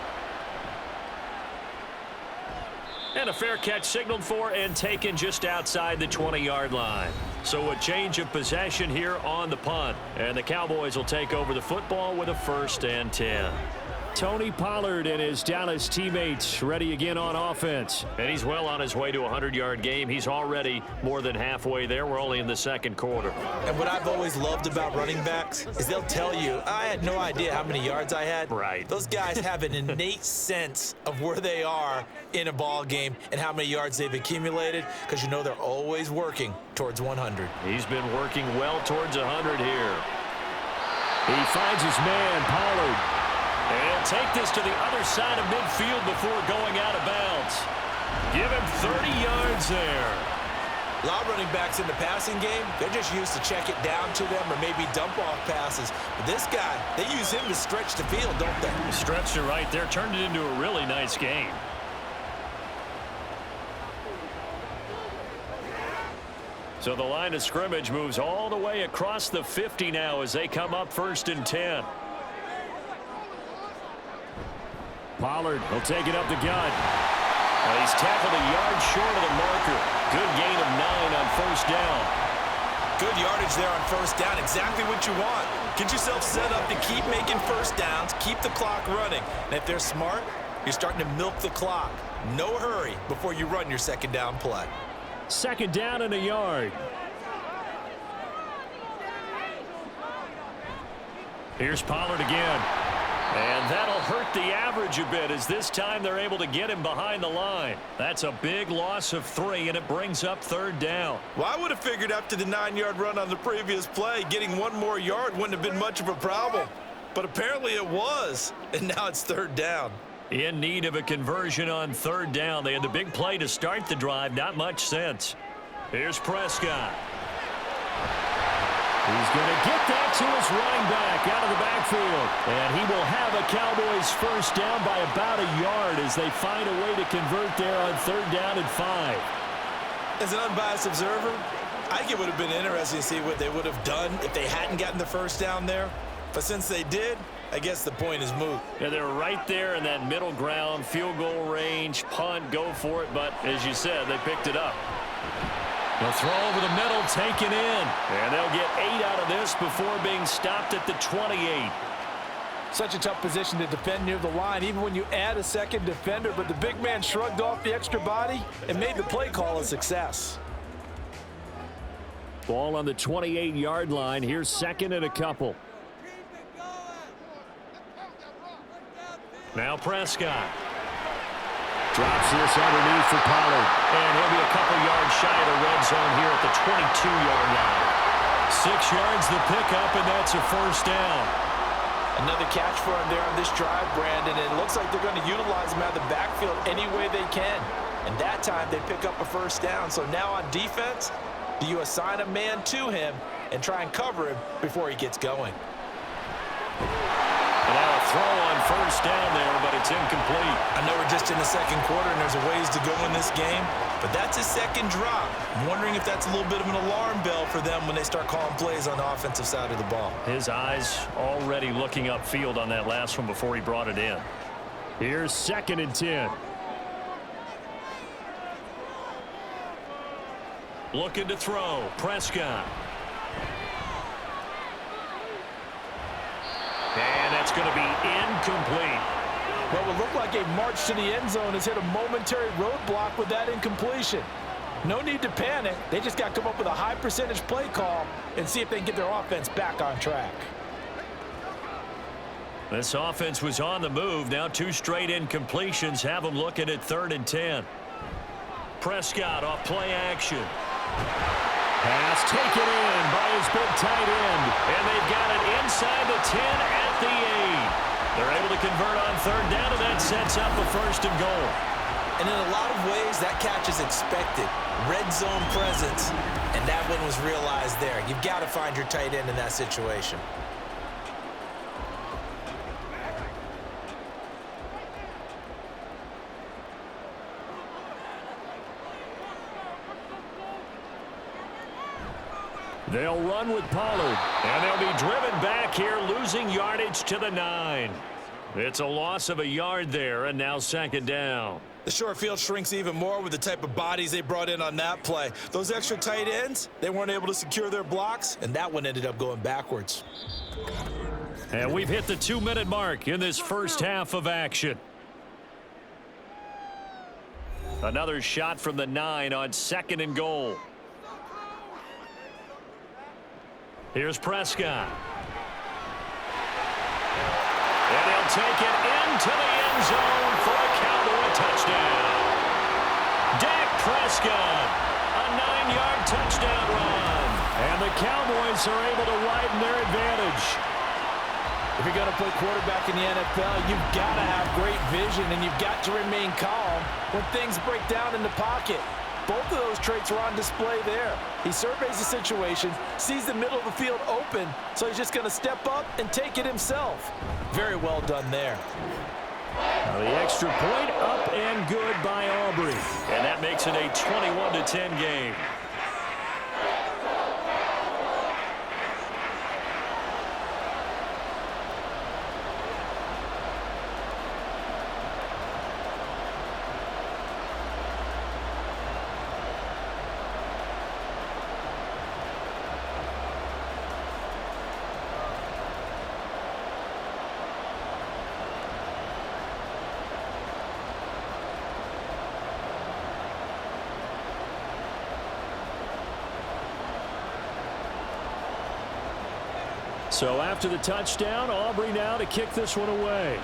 Speaker 2: And a fair catch signaled for and taken just outside the 20-yard line. So a change of possession here on the punt. And the Cowboys will take over the football with a 1st and 10.
Speaker 4: Tony Pollard and his Dallas teammates ready again on offense.
Speaker 2: And he's well on his way to a 100-yard game. He's already more than halfway there. We're only in the 2nd quarter.
Speaker 3: And what I've always loved about running backs is they'll tell you, I had no idea how many yards I had.
Speaker 2: Right.
Speaker 3: Those guys have an innate sense of where they are in a ball game and how many yards they've accumulated, because you know they're always working towards 100.
Speaker 2: He's been working well towards 100 here.
Speaker 4: He finds his man, Pollard.
Speaker 2: And he'll take this to the other side of midfield before going out of bounds. Give him 30 yards there.
Speaker 3: A lot of running backs in the passing game, they're just used to check it down to them or maybe dump off passes. But this guy, they use him to stretch the field, don't they?
Speaker 2: Stretched it right there, turned it into a really nice game. So the line of scrimmage moves all the way across the 50 now as they come up 1st and 10.
Speaker 4: Pollard will take it up the gut.
Speaker 2: Well, he's tackled a yard short of the marker. Good gain of 9 on 1st down.
Speaker 3: Good yardage there on 1st down. Exactly what you want. Get yourself set up to keep making 1st downs, keep the clock running. And if they're smart, you're starting to milk the clock. No hurry before you run your 2nd down play.
Speaker 4: 2nd down and a yard.
Speaker 2: Here's Pollard again. And that'll hurt the average a bit as this time they're able to get him behind the line. That's a big loss of 3, and it brings up 3rd down.
Speaker 3: Well, I would have figured after the 9-yard run on the previous play, getting 1 more yard wouldn't have been much of a problem. But apparently it was, and now it's 3rd down.
Speaker 2: In need of a conversion on 3rd down. They had the big play to start the drive. Not much sense. Here's Prescott.
Speaker 4: He's going to get that to his running back out of the backfield. And he will have a Cowboys 1st down by about a yard as they find a way to convert there on 3rd down and 5.
Speaker 3: As an unbiased observer, I think it would have been interesting to see what they would have done if they hadn't gotten the 1st down there. But since they did, I guess the point is moot.
Speaker 2: Yeah, they're right there in that middle ground, field goal range, punt, go for it. But as you said, they picked it up.
Speaker 4: They'll throw over the middle, taken in. And they'll get 8 out of this before being stopped at the 28.
Speaker 3: Such a tough position to defend near the line, even when you add a 2nd defender. But the big man shrugged off the extra body and made the play call a success.
Speaker 4: Ball on the 28-yard line. Here's 2nd and a couple.
Speaker 2: Now Prescott.
Speaker 4: Drops this underneath for Pollard.
Speaker 2: And he'll be a couple yards shy of the red zone here at the 22-yard line.
Speaker 4: 6 yards the pickup, and that's a 1st down.
Speaker 3: Another catch for him there on this drive, Brandon, and it looks like they're going to utilize him out of the backfield any way they can. And that time they pick up a first down. So now on defense, do you assign a man to him and try and cover him before he gets going?
Speaker 2: And now a throw on first down there, but it's incomplete.
Speaker 3: I know we're just in the second quarter and there's a ways to go in this game, but that's his second drop. I'm wondering if that's a little bit of an alarm bell for them when they start calling plays on the offensive side of the ball.
Speaker 2: His eyes already looking upfield on that last one before he brought it in.
Speaker 4: Here's 2nd and 10.
Speaker 2: Looking to throw. Prescott. And that's going to be incomplete.
Speaker 3: What would look like a march to the end zone has hit a momentary roadblock with that incompletion. No need to panic. They just got to come up with a high percentage play call and see if they can get their offense back on track.
Speaker 2: This offense was on the move. Now 2 straight incompletions have them looking at 3rd and 10. Prescott off play action.
Speaker 4: Pass taken in by his big tight end.
Speaker 2: And they've got it inside the 10 at the 8. They're able to convert on 3rd down, and that sets up a 1st and goal.
Speaker 3: And in a lot of ways, that catch is expected. Red zone presence, and that one was realized there. You've got to find your tight end in that situation.
Speaker 4: They'll run with Pollard.
Speaker 2: And they'll be driven back here, losing yardage to the 9. It's a loss of a yard there, and now 2nd down.
Speaker 3: The short field shrinks even more with the type of bodies they brought in on that play. Those extra tight ends, they weren't able to secure their blocks, and that one ended up going backwards.
Speaker 2: And we've hit the 2-minute mark in this first half of action. Another shot from the 9 on 2nd and goal. Here's Prescott. And he'll take it into the end zone for a Cowboy touchdown. Dak Prescott, a 9-yard touchdown run.
Speaker 4: And the Cowboys are able to widen their advantage.
Speaker 3: If you're going to play quarterback in the NFL, you've got to have great vision, and you've got to remain calm when things break down in the pocket. Both of those traits are on display there. He surveys the situation, sees the middle of the field open, so he's just going to step up and take it himself. Very well done there.
Speaker 4: Now the extra point up and good by Aubrey.
Speaker 2: And that makes it a 21-10 game.
Speaker 4: So after the touchdown, Aubrey now to kick this one away.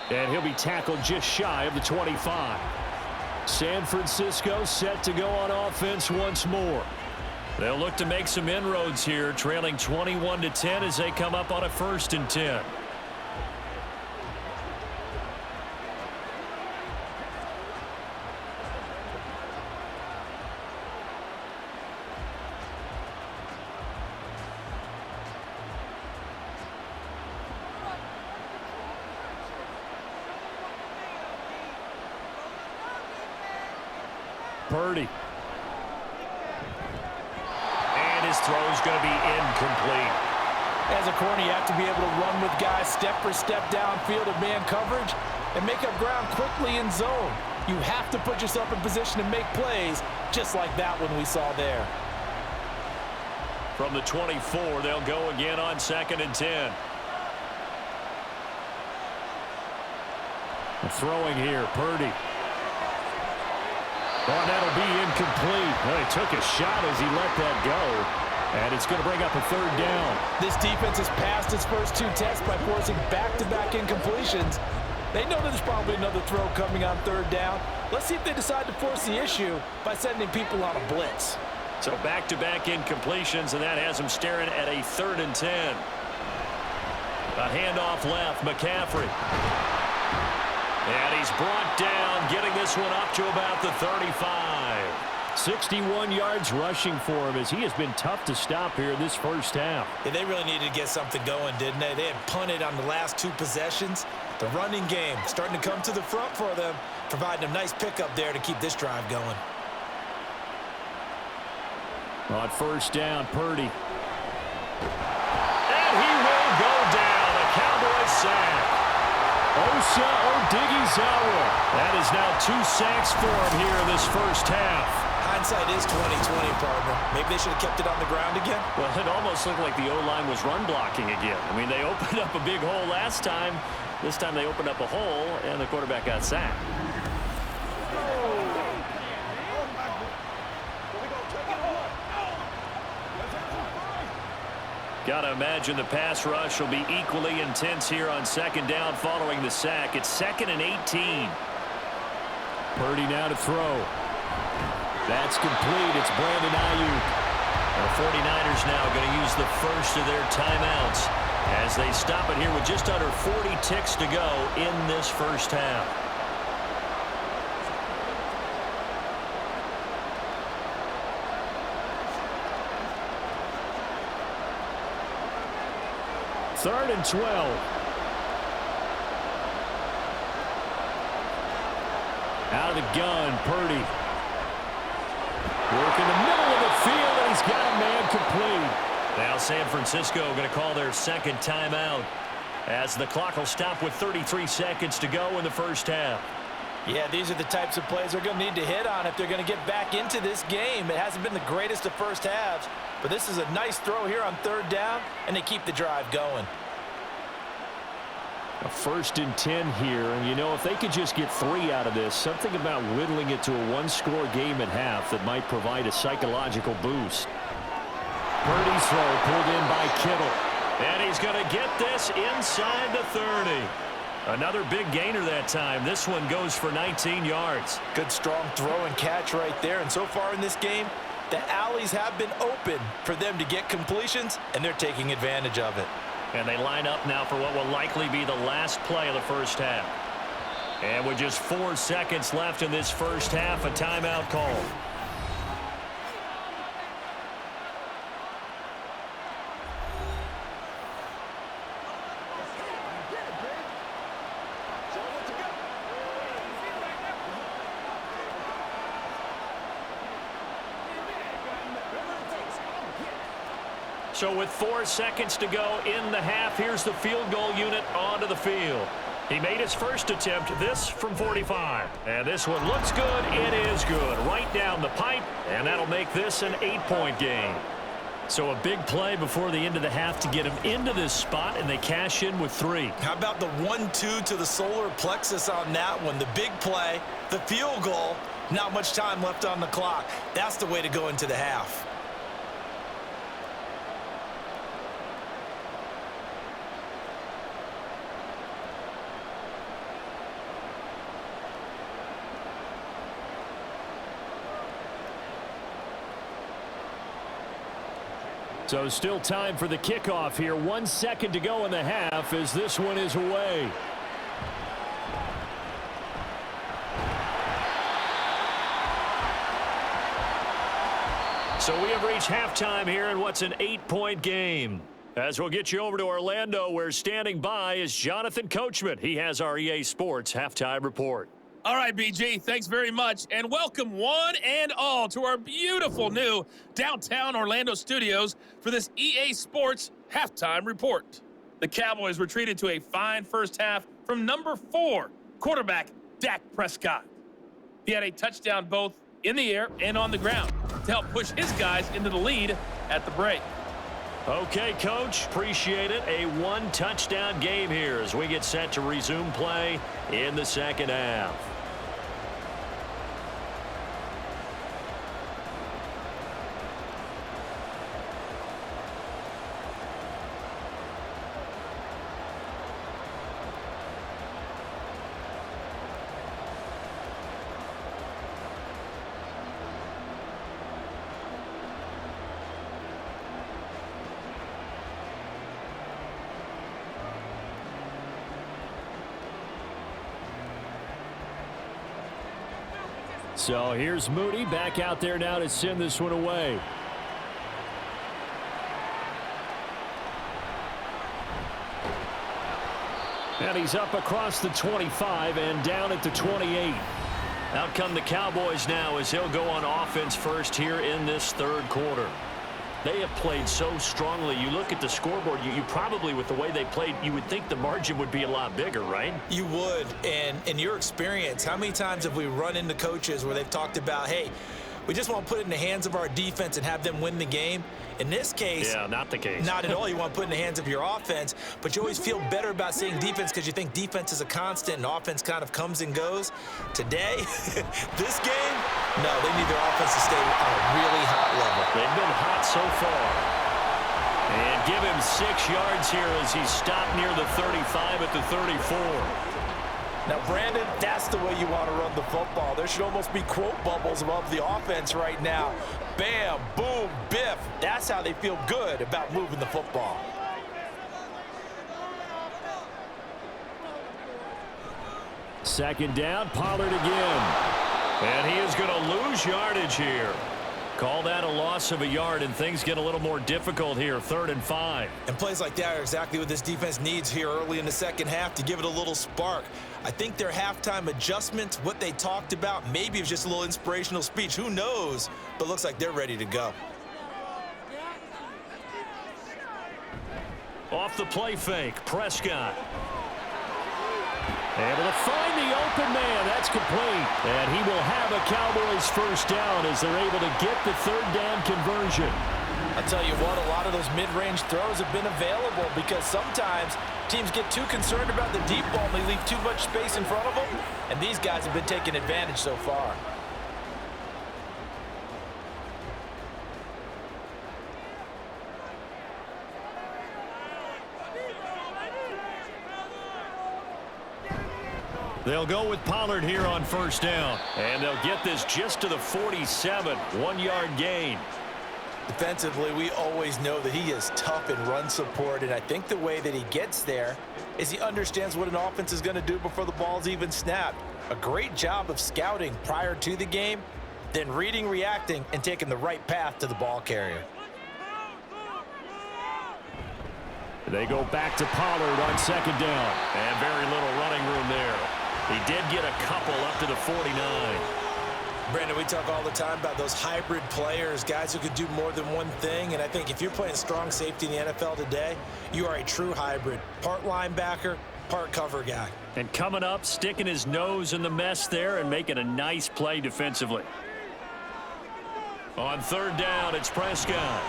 Speaker 4: And he'll be tackled just shy of the 25. San Francisco set to go on offense once more. They'll look to make some inroads here, trailing 21-10 as they come up on a 1st and 10.
Speaker 2: Parity. And his throw's going to be incomplete.
Speaker 3: As a corner, you have to be able to run with guys step for step downfield of man coverage and make up ground quickly in zone. You have to put yourself in position to make plays just like that one we saw there.
Speaker 2: From the 24, they'll go again on 2nd and 10.
Speaker 4: Throwing here, Purdy. Oh, that'll be incomplete. Well, he took a shot as he let that go. And it's going to bring up a 3rd down.
Speaker 3: This defense has passed its first 2 tests by forcing back-to-back incompletions. They know there's probably another throw coming on 3rd down. Let's see if they decide to force the issue by sending people on a blitz.
Speaker 2: So back-to-back incompletions, and that has him staring at a 3rd and 10. A handoff left, McCaffrey. And he's brought down, getting this one up to about the 35.
Speaker 4: 61 yards rushing for him as he has been tough to stop here in this first half.
Speaker 3: Yeah, they really needed to get something going, didn't they? They had punted on the last 2 possessions. The running game starting to come to the front for them, providing a nice pickup there to keep this drive going.
Speaker 4: On first down, Purdy.
Speaker 2: And he will go down. A Cowboys sack.
Speaker 4: Osa Odighizuwa.
Speaker 2: That is now 2 sacks for him here in this first half.
Speaker 3: Hindsight is 20/20, partner. Maybe they should have kept it on the ground again.
Speaker 2: Well, it almost looked like the O-line was run blocking again. I mean, they opened up a big hole last time. This time they opened up a hole, and the quarterback got sacked. Got to imagine the pass rush will be equally intense here on 2nd down following the sack. It's 2nd and 18.
Speaker 4: Purdy now to throw. That's complete. It's Brandon Ayuk.
Speaker 2: The 49ers now going to use the first of their timeouts as they stop it here with just under 40 ticks to go in this first half.
Speaker 4: Third and 12. Out of the gun, Purdy. Work in the middle of the field, and he's got a man complete.
Speaker 2: Now San Francisco going to call their 2nd timeout as the clock will stop with 33 seconds to go in the first half.
Speaker 3: Yeah, these are the types of plays they're going to need to hit on if they're going to get back into this game. It hasn't been the greatest of first halves, but this is a nice throw here on 3rd down, and they keep the drive going.
Speaker 4: A 1st and 10 here, and you know, if they could just get 3 out of this, something about whittling it to a 1-score game at half that might provide a psychological boost. Purdy's throw pulled in by Kittle.
Speaker 2: And he's going to get this inside the 30. Another big gainer that time. This one goes for 19 yards.
Speaker 3: Good strong throw and catch right there. And so far in this game, the alleys have been open for them to get completions, and they're taking advantage of it.
Speaker 2: And they line up now for what will likely be the last play of the first half. And with just 4 seconds left in this first half, a timeout call. So with 4 seconds to go in the half, here's the field goal unit onto the field. He made his first attempt, this from 45. And this one looks good. It is good. Right down the pipe, and that'll make this an 8-point game. So a big play before the end of the half to get him into this spot, and they cash in with 3.
Speaker 3: How about the 1-2 to the solar plexus on that one? The big play, the field goal, not much time left on the clock. That's the way to go into the half.
Speaker 4: So still time for the kickoff here. 1 second to go in the half as this one is away.
Speaker 2: So we have reached halftime here in what's an 8-point game. As we'll get you over to Orlando, where standing by is Jonathan Coachman. He has our EA Sports halftime report.
Speaker 6: All right, BG, thanks very much, and welcome one and all to our beautiful new downtown Orlando studios for this EA Sports halftime report. The Cowboys were treated to a fine first half from number 4, quarterback Dak Prescott. He had a touchdown both in the air and on the ground to help push his guys into the lead at the break.
Speaker 2: Okay, Coach, appreciate it. A 1-touchdown game here as we get set to resume play in the second half.
Speaker 4: So here's Moody back out there now to send this one away. And he's up across the 25 and down at the 28. Out come the Cowboys now as they'll go on offense first here in this third quarter. They have played so strongly. You look at the scoreboard, you probably, with the way they played, you would think the margin would be a lot bigger, right?
Speaker 3: You would. And in your experience, how many times have we run into coaches where they've talked about, hey, we just want to put it in the hands of our defense and have them win the game? In this case,
Speaker 2: yeah, not the case.
Speaker 3: Not at all. You want to put it in the hands of your offense, but you always feel better about saying defense because you think defense is a constant and offense kind of comes and goes. Today, this game, no, they need their offense to stay on a really hot level.
Speaker 2: They've been hot so far. And give him 6 yards here as he's stopped near the 35 at the 34.
Speaker 3: Now, Brandon, that's the way you want to run the football. There should almost be quote bubbles above the offense right now. Bam, boom, biff. That's how they feel good about moving the football.
Speaker 4: Second down, Pollard again.
Speaker 2: And he is going to lose yardage here. Call that a loss of a yard, and things get a little more difficult here, 3rd and 5.
Speaker 3: And plays like that are exactly what this defense needs here early in the second half to give it a little spark. I think their halftime adjustments, what they talked about, maybe it was just a little inspirational speech. Who knows? But looks like they're ready to go.
Speaker 2: Off the play fake, Prescott. Able to find the open man. That's complete. And he will have a Cowboys first down as they're able to get the 3rd down conversion.
Speaker 3: I'll tell you what, a lot of those mid-range throws have been available because sometimes teams get too concerned about the deep ball and they leave too much space in front of them. And these guys have been taking advantage so far.
Speaker 2: They'll go with Pollard here on first down. And they'll get this just to the 47, 1-yard gain.
Speaker 3: Defensively, we always know that he is tough in run support, and I think the way that he gets there is he understands what an offense is going to do before the ball's even snapped. A great job of scouting prior to the game, then reading, reacting, and taking the right path to the ball carrier.
Speaker 4: They go back to Pollard on second down.
Speaker 2: And very little running room there. He did get a couple up to the 49.
Speaker 3: Brandon, we talk all the time about those hybrid players, guys who could do more than one thing, and I think if you're playing strong safety in the NFL today, you are a true hybrid. Part linebacker, part cover guy.
Speaker 2: And coming up, sticking his nose in the mess there and making a nice play defensively. On 3rd down, it's Prescott.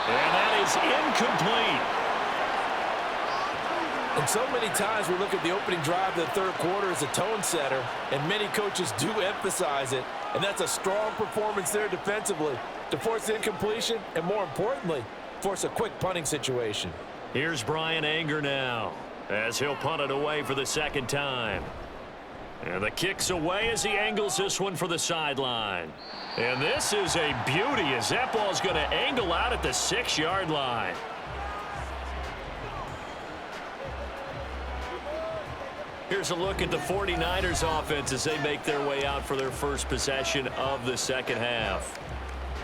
Speaker 2: And that is incomplete.
Speaker 3: And so many times we look at the opening drive of the third quarter as a tone setter, and many coaches do emphasize it, and that's a strong performance there defensively to force incompletion and, more importantly, force a quick punting situation.
Speaker 2: Here's Brian Anger now as he'll punt it away for the 2nd time. And the kick's away as he angles this one for the sideline. And this is a beauty as that ball's going to angle out at the 6-yard line. Here's a look at the 49ers offense as they make their way out for their first possession of the second half.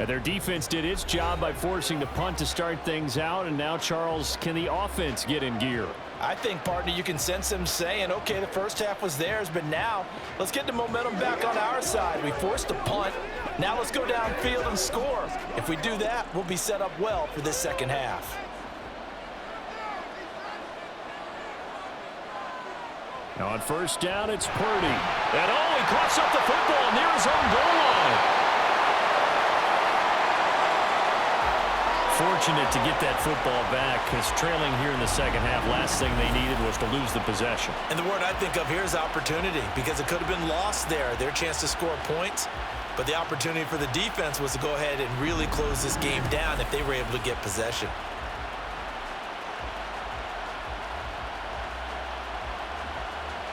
Speaker 4: And their defense did its job by forcing the punt to start things out. And now, Charles, can the offense get in gear?
Speaker 3: I think, partner, you can sense them saying, okay, the first half was theirs, but now let's get the momentum back on our side. We forced a punt. Now let's go downfield and score. If we do that, we'll be set up well for this second half.
Speaker 4: Now on first down, it's Parity.
Speaker 2: And he coughs up the football near his own goal line. Fortunate to get that football back because trailing here in the second half, last thing they needed was to lose the possession.
Speaker 3: And the word I think of here is opportunity because it could have been lost there, their chance to score points. But the opportunity for the defense was to go ahead and really close this game down if they were able to get possession.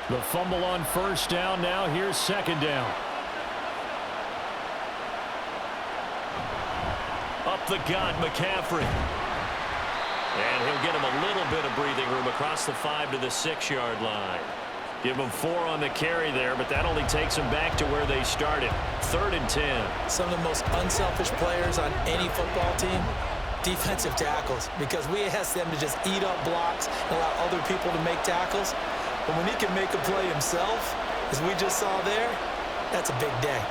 Speaker 4: The fumble on first down. Now here's second down.
Speaker 2: Up the gut, McCaffrey. And he'll get him a little bit of breathing room across the 5 to the 6-yard line. Give them 4 on the carry there, but that only takes them back to where they started. 3rd and 10.
Speaker 3: Some of the most unselfish players on any football team, defensive tackles, because we ask them to just eat up blocks and allow other people to make tackles. But when he can make a play himself, as we just saw there, that's a big day.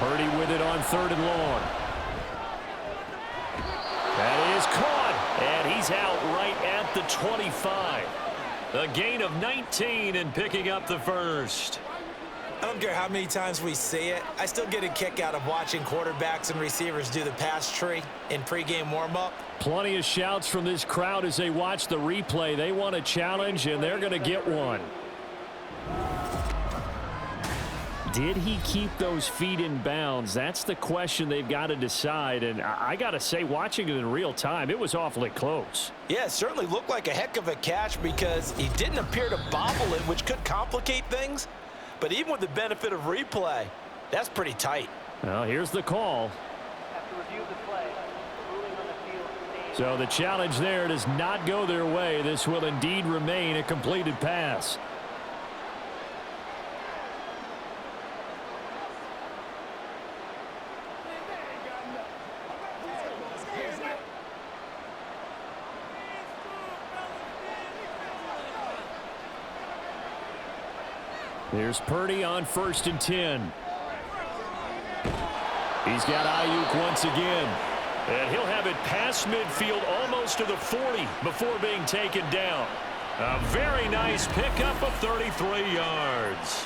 Speaker 4: Purdy with it on 3rd and long. That is caught, and he's out right at the 25. A gain of 19 and picking up the first.
Speaker 3: I don't care how many times we say it, I still get a kick out of watching quarterbacks and receivers do the pass tree in pregame warm-up.
Speaker 4: Plenty of shouts from this crowd as they watch the replay. They want a challenge, and they're going to get one. Did he keep those feet in bounds? That's the question they've got to decide. And I got to say, watching it in real time, it was awfully close.
Speaker 3: Yeah, it certainly looked like a heck of a catch because he didn't appear to bobble it, which could complicate things. But even with the benefit of replay, that's pretty tight.
Speaker 4: Well, here's the call.
Speaker 5: After review of the play, the ruling on the field stays.
Speaker 4: So the challenge there does not go their way. This will indeed remain a completed pass. Here's Purdy on 1st and 10. He's got Ayuk once again. And he'll have it past midfield almost to the 40 before being taken down. A very nice pickup of 33 yards.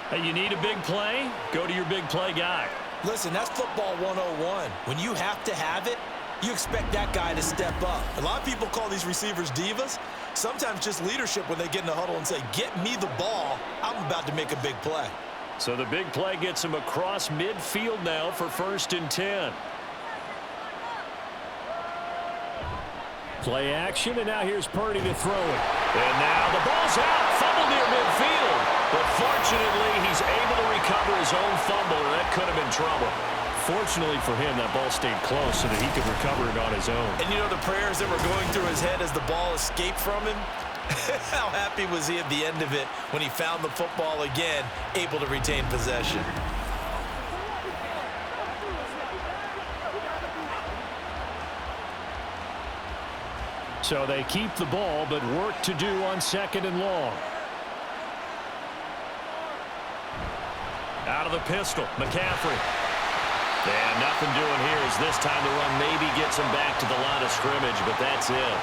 Speaker 4: Hey, you need a big play? Go to your big play guy.
Speaker 3: Listen, that's football 101. When you have to have it, you expect that guy to step up. A lot of people call these receivers divas. Sometimes just leadership when they get in the huddle and say, get me the ball. I'm about to make a big play.
Speaker 4: So the big play gets him across midfield now for 1st and 10. Play action, and now here's Purdy to throw it. And now the ball's out. Fumble near midfield. But fortunately, he's able to recover his own fumble, and that could have been trouble. Fortunately for him, that ball stayed close so that he could recover it on his own.
Speaker 3: And you know the prayers that were going through his head as the ball escaped from him? How happy was he at the end of it when he found the football again, able to retain possession?
Speaker 4: So they keep the ball, but work to do on 2nd and long. Out of the pistol, McCaffrey. And nothing doing here as this time the run maybe gets him back to the line of scrimmage, but that's it.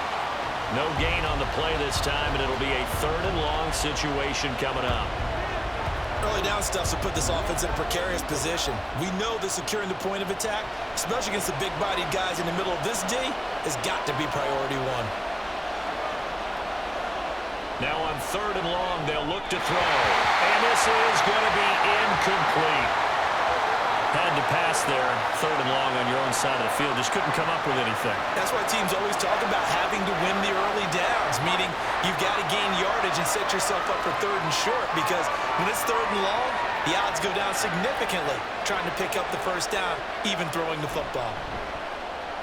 Speaker 4: No gain on the play this time, and it'll be a 3rd and long situation coming up.
Speaker 3: Early down stuff to put this offense in a precarious position. We know that securing the point of attack, especially against the big-bodied guys in the middle of this D, has got to be priority 1.
Speaker 2: Now on 3rd and long, they'll look to throw. And this is going to be incomplete. Had to pass there, 3rd and long on your own side of the field. Just couldn't come up with anything.
Speaker 3: That's why teams always talk about having to win the early downs, meaning you've got to gain yardage and set yourself up for 3rd and short, because when it's 3rd and long, the odds go down significantly trying to pick up the first down, even throwing the football.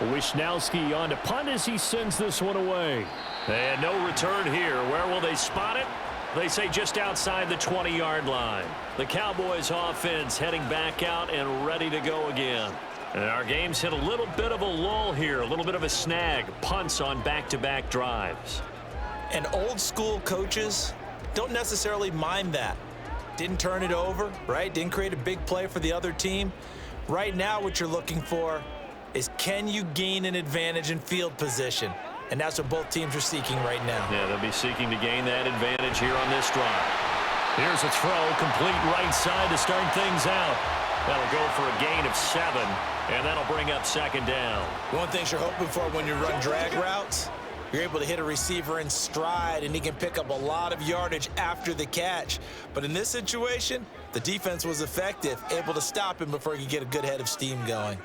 Speaker 4: Wisnowski on to punt as he sends this one away.
Speaker 2: And no return here. Where will they spot it? They say just outside the 20-yard line. The Cowboys offense heading back out and ready to go again. And our game's hit a little bit of a lull here, a little bit of a snag. Punts on back-to-back drives.
Speaker 3: And old school coaches don't necessarily mind that. Didn't turn it over, right? Didn't create a big play for the other team. Right now what you're looking for is, can you gain an advantage in field position? And that's what both teams are seeking right now.
Speaker 2: Yeah, they'll be seeking to gain that advantage here on this drive.
Speaker 4: Here's a throw, complete right side to start things out.
Speaker 2: That'll go for a gain of 7, and that'll bring up 2nd down.
Speaker 3: One thing you're hoping for when you run drag routes, you're able to hit a receiver in stride, and he can pick up a lot of yardage after the catch. But in this situation, the defense was effective, able to stop him before he could get a good head of steam going.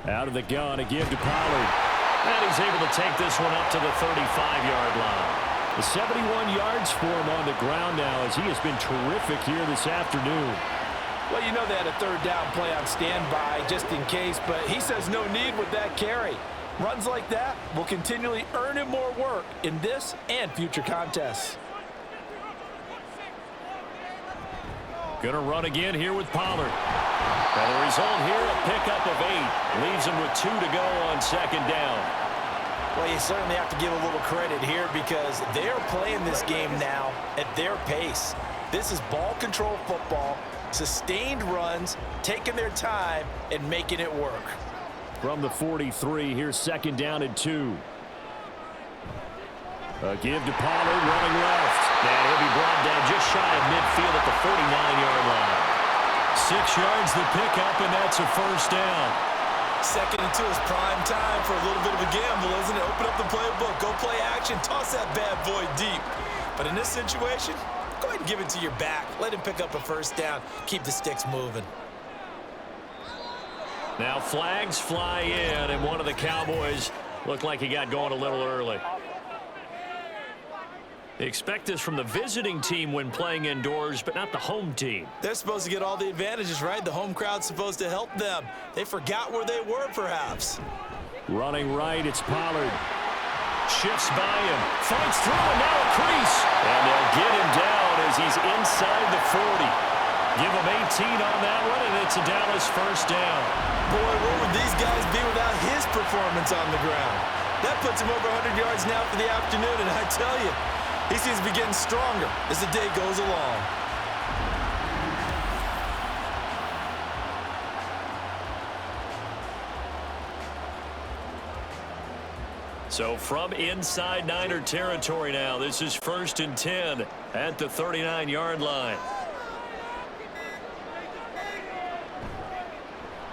Speaker 4: Out of the gun, a give to Pollard.
Speaker 2: And he's able to take this one up to the 35-yard line.
Speaker 4: The 71 yards for him on the ground now, as he has been terrific here this afternoon.
Speaker 7: Well, you know they had a 3rd down play on standby just in case, but he says no need with that carry. Runs like that will continually earn him more work in this and future contests.
Speaker 4: Gonna run again here with Pollard. And the result here, a pickup of 8. Leaves him with 2 to go on second down.
Speaker 3: Well, you certainly have to give a little credit here because they're playing this game now at their pace. This is ball control football, sustained runs, taking their time, and making it work.
Speaker 4: From the 43, here's second down and 2. A give to Pollard, running left. And he'll be brought down just shy of midfield at the 49-yard line. 6 yards the pickup, and that's a first down.
Speaker 7: Second and 2 is prime time for a little bit of a gamble, isn't it? Open up the playbook, go play action, toss that bad boy deep. But in this situation, go ahead and give it to your back. Let him pick up a first down. Keep the sticks moving.
Speaker 4: Now flags fly in, and one of the Cowboys looked like he got going a little early. They expect this from the visiting team when playing indoors, but not the home team.
Speaker 7: They're supposed to get all the advantages, right? The home crowd's supposed to help them. They forgot where they were, perhaps.
Speaker 4: Running right, it's Pollard. Shifts by him, fights through, and now a crease. And they'll get him down as he's inside the 40. Give him 18 on that one, and it's a Dallas first down.
Speaker 7: Boy, where would these guys be without his performance on the ground? That puts him over 100 yards now for the afternoon, and I tell you, he seems to be getting stronger as the day goes along.
Speaker 4: So from inside Niner territory now, this is 1st and 10 at the 39-yard line.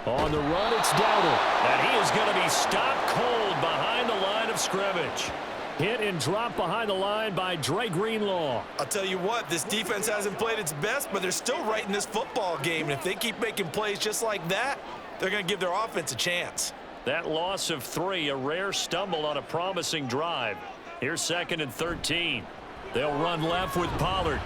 Speaker 4: On the run, it's Dowdle. And he is going to be stopped cold behind the line of scrimmage. Hit and drop behind the line by Dre Greenlaw.
Speaker 7: I'll tell you what, this defense hasn't played its best, but they're still right in this football game. And if they keep making plays just like that, they're going to give their offense a chance.
Speaker 4: That loss of 3, a rare stumble on a promising drive. Here's 2nd and 13. They'll run left with Pollard.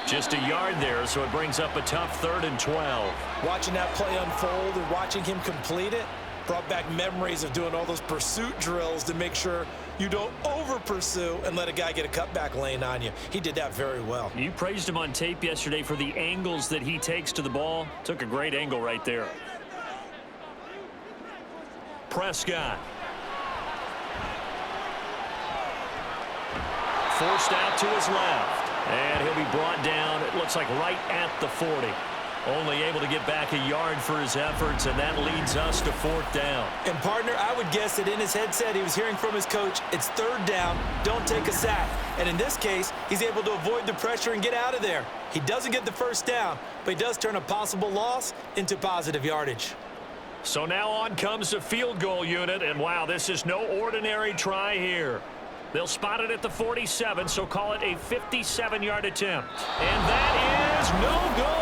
Speaker 4: Just a yard there, so it brings up a tough 3rd and 12.
Speaker 7: Watching that play unfold and watching him complete it brought back memories of doing all those pursuit drills to make sure you don't over-pursue and let a guy get a cutback lane on you. He did that very well.
Speaker 4: You praised him on tape yesterday for the angles that he takes to the ball. Took a great angle right there. Prescott. Forced out to his left. And he'll be brought down, it looks like right at the 40. Only able to get back a yard for his efforts, and that leads us to 4th down.
Speaker 7: And, partner, I would guess that in his headset he was hearing from his coach, it's 3rd down, don't take a sack. And in this case, he's able to avoid the pressure and get out of there. He doesn't get the first down, but he does turn a possible loss into positive yardage.
Speaker 4: So now on comes the field goal unit, and wow, this is no ordinary try here. They'll spot it at the 47, so call it a 57-yard attempt. And that is no good.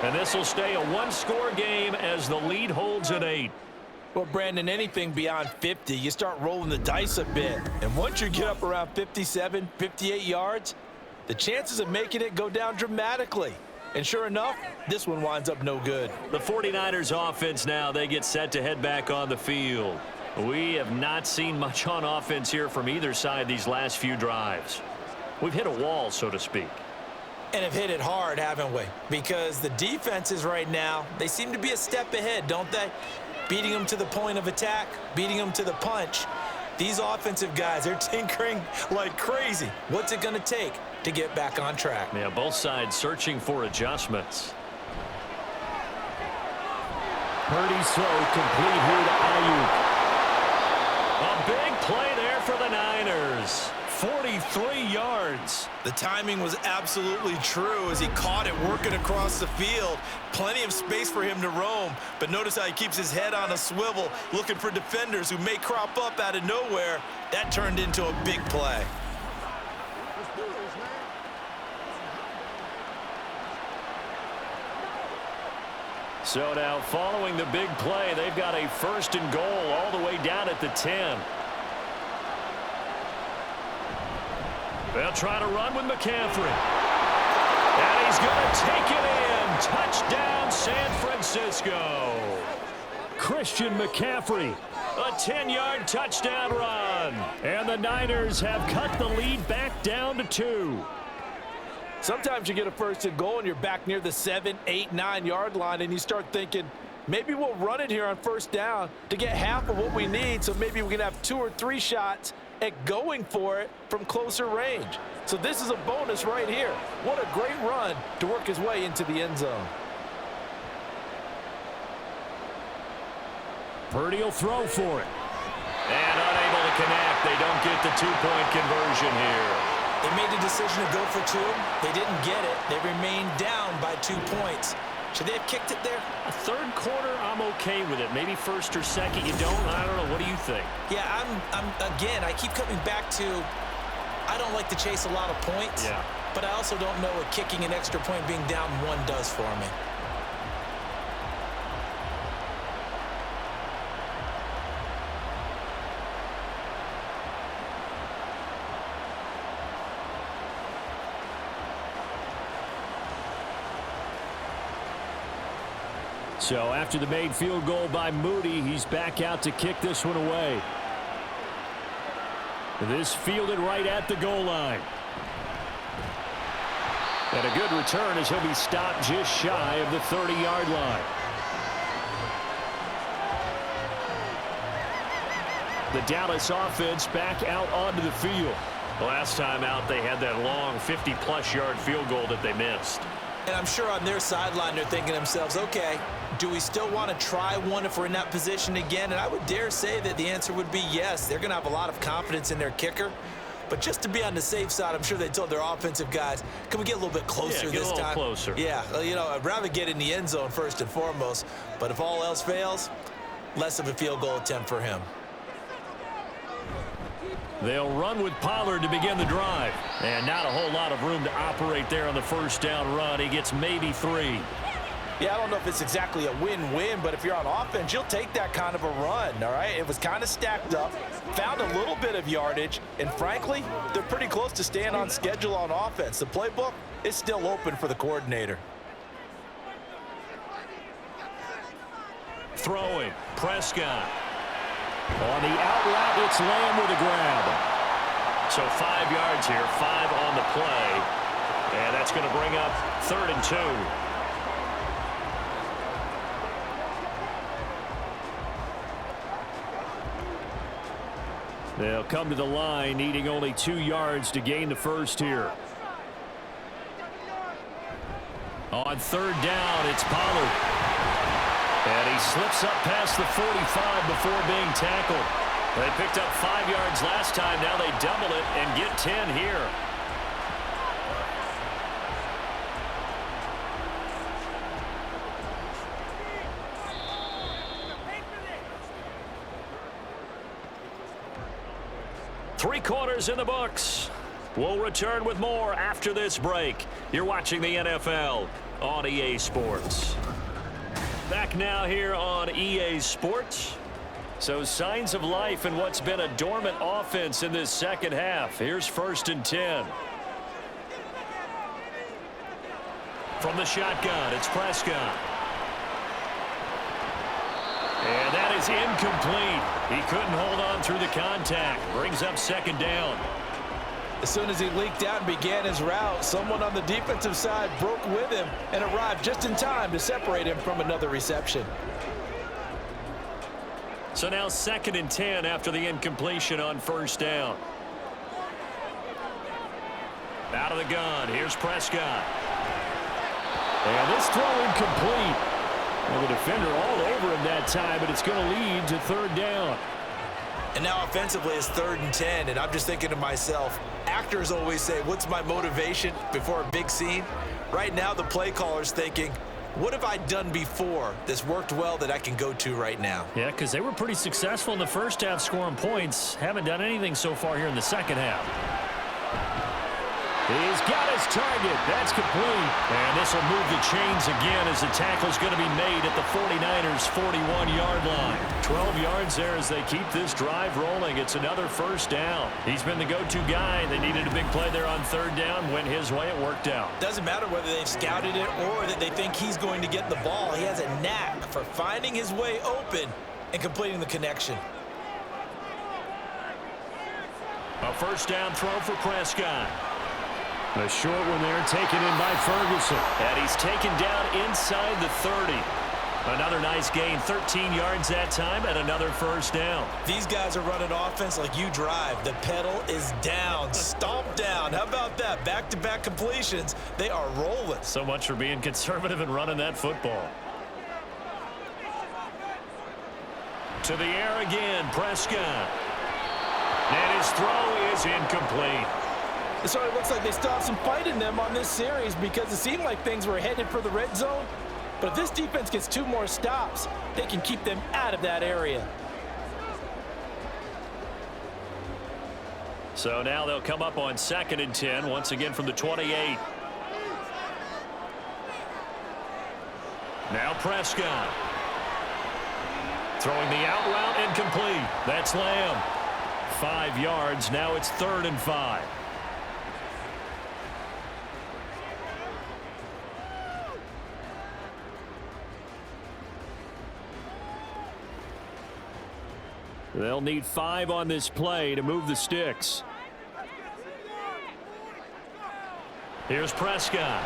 Speaker 4: And this will stay a 1-score game as the lead holds at 8.
Speaker 7: Well, Brandon, anything beyond 50, you start rolling the dice a bit. And once you get up around 57, 58 yards, the chances of making it go down dramatically. And sure enough, this one winds up no good.
Speaker 4: The 49ers offense now, they get set to head back on the field. We have not seen much on offense here from either side these last few drives. We've hit a wall, so to speak.
Speaker 7: And have hit it hard, haven't we? Because the defenses right now, they seem to be a step ahead, don't they? Beating them to the point of attack, beating them to the punch. These offensive guys, they're tinkering like crazy. What's it going to take to get back on track?
Speaker 4: Yeah, both sides searching for adjustments. Purdy's throw complete here to Ayuk. A big play there for the Niners. 43 yards.
Speaker 7: The timing was absolutely true as he caught it working across the field. Plenty of space for him to roam, but notice how he keeps his head on a swivel looking for defenders who may crop up out of nowhere. That turned into a big play.
Speaker 4: So now following the big play, they've got a 1st and goal all the way down at the 10. They'll try to run with McCaffrey. And he's going to take it in. Touchdown, San Francisco. Christian McCaffrey. A 10-yard touchdown run. And the Niners have cut the lead back down to 2.
Speaker 3: Sometimes you get a first and goal and you're back near the 7, 8, 9-yard line, and you start thinking, maybe we'll run it here on first down to get half of what we need, so maybe we can have 2 or 3 shots at going for it from closer range. So this is a bonus right here. What a great run to work his way into the end zone.
Speaker 4: Purdy will throw for it. And unable to connect. They don't get the 2-point conversion here.
Speaker 7: They made the decision to go for 2. They didn't get it. They remained down by 2 points. Should they have kicked it there?
Speaker 4: A third quarter, I'm okay with it. Maybe first or second, you don't. I don't know. What do you think?
Speaker 7: Yeah, again, I keep coming back to I don't like to chase a lot of points.
Speaker 4: Yeah.
Speaker 7: But I also don't know what kicking an extra point being down 1 does for me.
Speaker 4: So after the made field goal by Moody, he's back out to kick this one away. This fielded right at the goal line. And a good return as he'll be stopped just shy of the 30-yard line. The Dallas offense back out onto the field.
Speaker 2: Last time out, they had that long 50-plus yard field goal that they missed.
Speaker 7: And I'm sure on their sideline they're thinking to themselves, okay, do we still want to try one if we're in that position again? And I would dare say that the answer would be yes. They're going to have a lot of confidence in their kicker. But just to be on the safe side, I'm sure they told their offensive guys, can we get a little bit closer this time?
Speaker 2: Yeah, get a little closer.
Speaker 7: Yeah, you know, I'd rather get in the end zone first and foremost. But if all else fails, less of a field goal attempt for him.
Speaker 4: They'll run with Pollard to begin the drive. And not a whole lot of room to operate there on the first down run. He gets maybe 3.
Speaker 3: Yeah, I don't know if it's exactly a win-win, but if you're on offense, you'll take that kind of a run, all right? It was kind of stacked up, found a little bit of yardage, and frankly, they're pretty close to staying on schedule on offense. The playbook is still open for the coordinator.
Speaker 4: Throwing, Prescott. On the out route, it's Lamb with a grab.
Speaker 2: So 5 yards here, 5 on the play. And that's going to bring up 3rd and 2.
Speaker 4: They'll come to the line, needing only 2 yards to gain the first here. On 3rd down, it's Pollard. And he slips up past the 45 before being tackled. They picked up 5 yards last time. Now they double it and get 10 here. Three quarters in the books. We'll return with more after this break. You're watching the NFL on EA Sports. Back now here on EA Sports. So signs of life in what's been a dormant offense in this second half. Here's 1st and 10. From the shotgun, it's Prescott. And that is incomplete. He couldn't hold on through the contact. Brings up 2nd down.
Speaker 3: As soon as he leaked out and began his route, someone on the defensive side broke with him and arrived just in time to separate him from another reception.
Speaker 4: So now 2nd and 10 after the incompletion on 1st down. Out of the gun, here's Prescott. And this throw incomplete. Well, the defender all over him that time, but it's going to lead to 3rd down.
Speaker 7: And now offensively it's 3rd and 10, and I'm just thinking to myself, actors always say, what's my motivation before a big scene? Right now the play caller's thinking, what have I done before that's worked well that I can go to right now?
Speaker 4: Yeah, because they were pretty successful in the first half scoring points. Haven't done anything so far here in the second half. He's got his target. That's complete. And this will move the chains again as the tackle's going to be made at the 49ers' 41-yard line. 12 yards there as they keep this drive rolling. It's another 1st down. He's been the go-to guy. They needed a big play there on 3rd down. Went his way. It worked out.
Speaker 7: Doesn't matter whether they've scouted it or that they think he's going to get the ball. He has a knack for finding his way open and completing the connection.
Speaker 4: A 1st down throw for Prescott. A short one there, taken in by Ferguson.
Speaker 2: And he's taken down inside the 30. Another nice gain, 13 yards that time, and another first down.
Speaker 7: These guys are running offense like you drive. The pedal is down, stomp down. How about that? Back-to-back completions. They are rolling.
Speaker 2: So much for being conservative and running that football. To the air again, Prescott. And his throw is incomplete.
Speaker 7: So it looks like they still have some fight in them on this series because it seemed like things were headed for the red zone. But if this defense gets 2 more stops, they can keep them out of that area.
Speaker 2: So now they'll come up on 2nd and 10, once again from the 28. Now Prescott. Throwing the out route incomplete. That's Lamb. 5 yards. Now it's 3rd and 5. They'll need 5 on this play to move the sticks. Here's Prescott.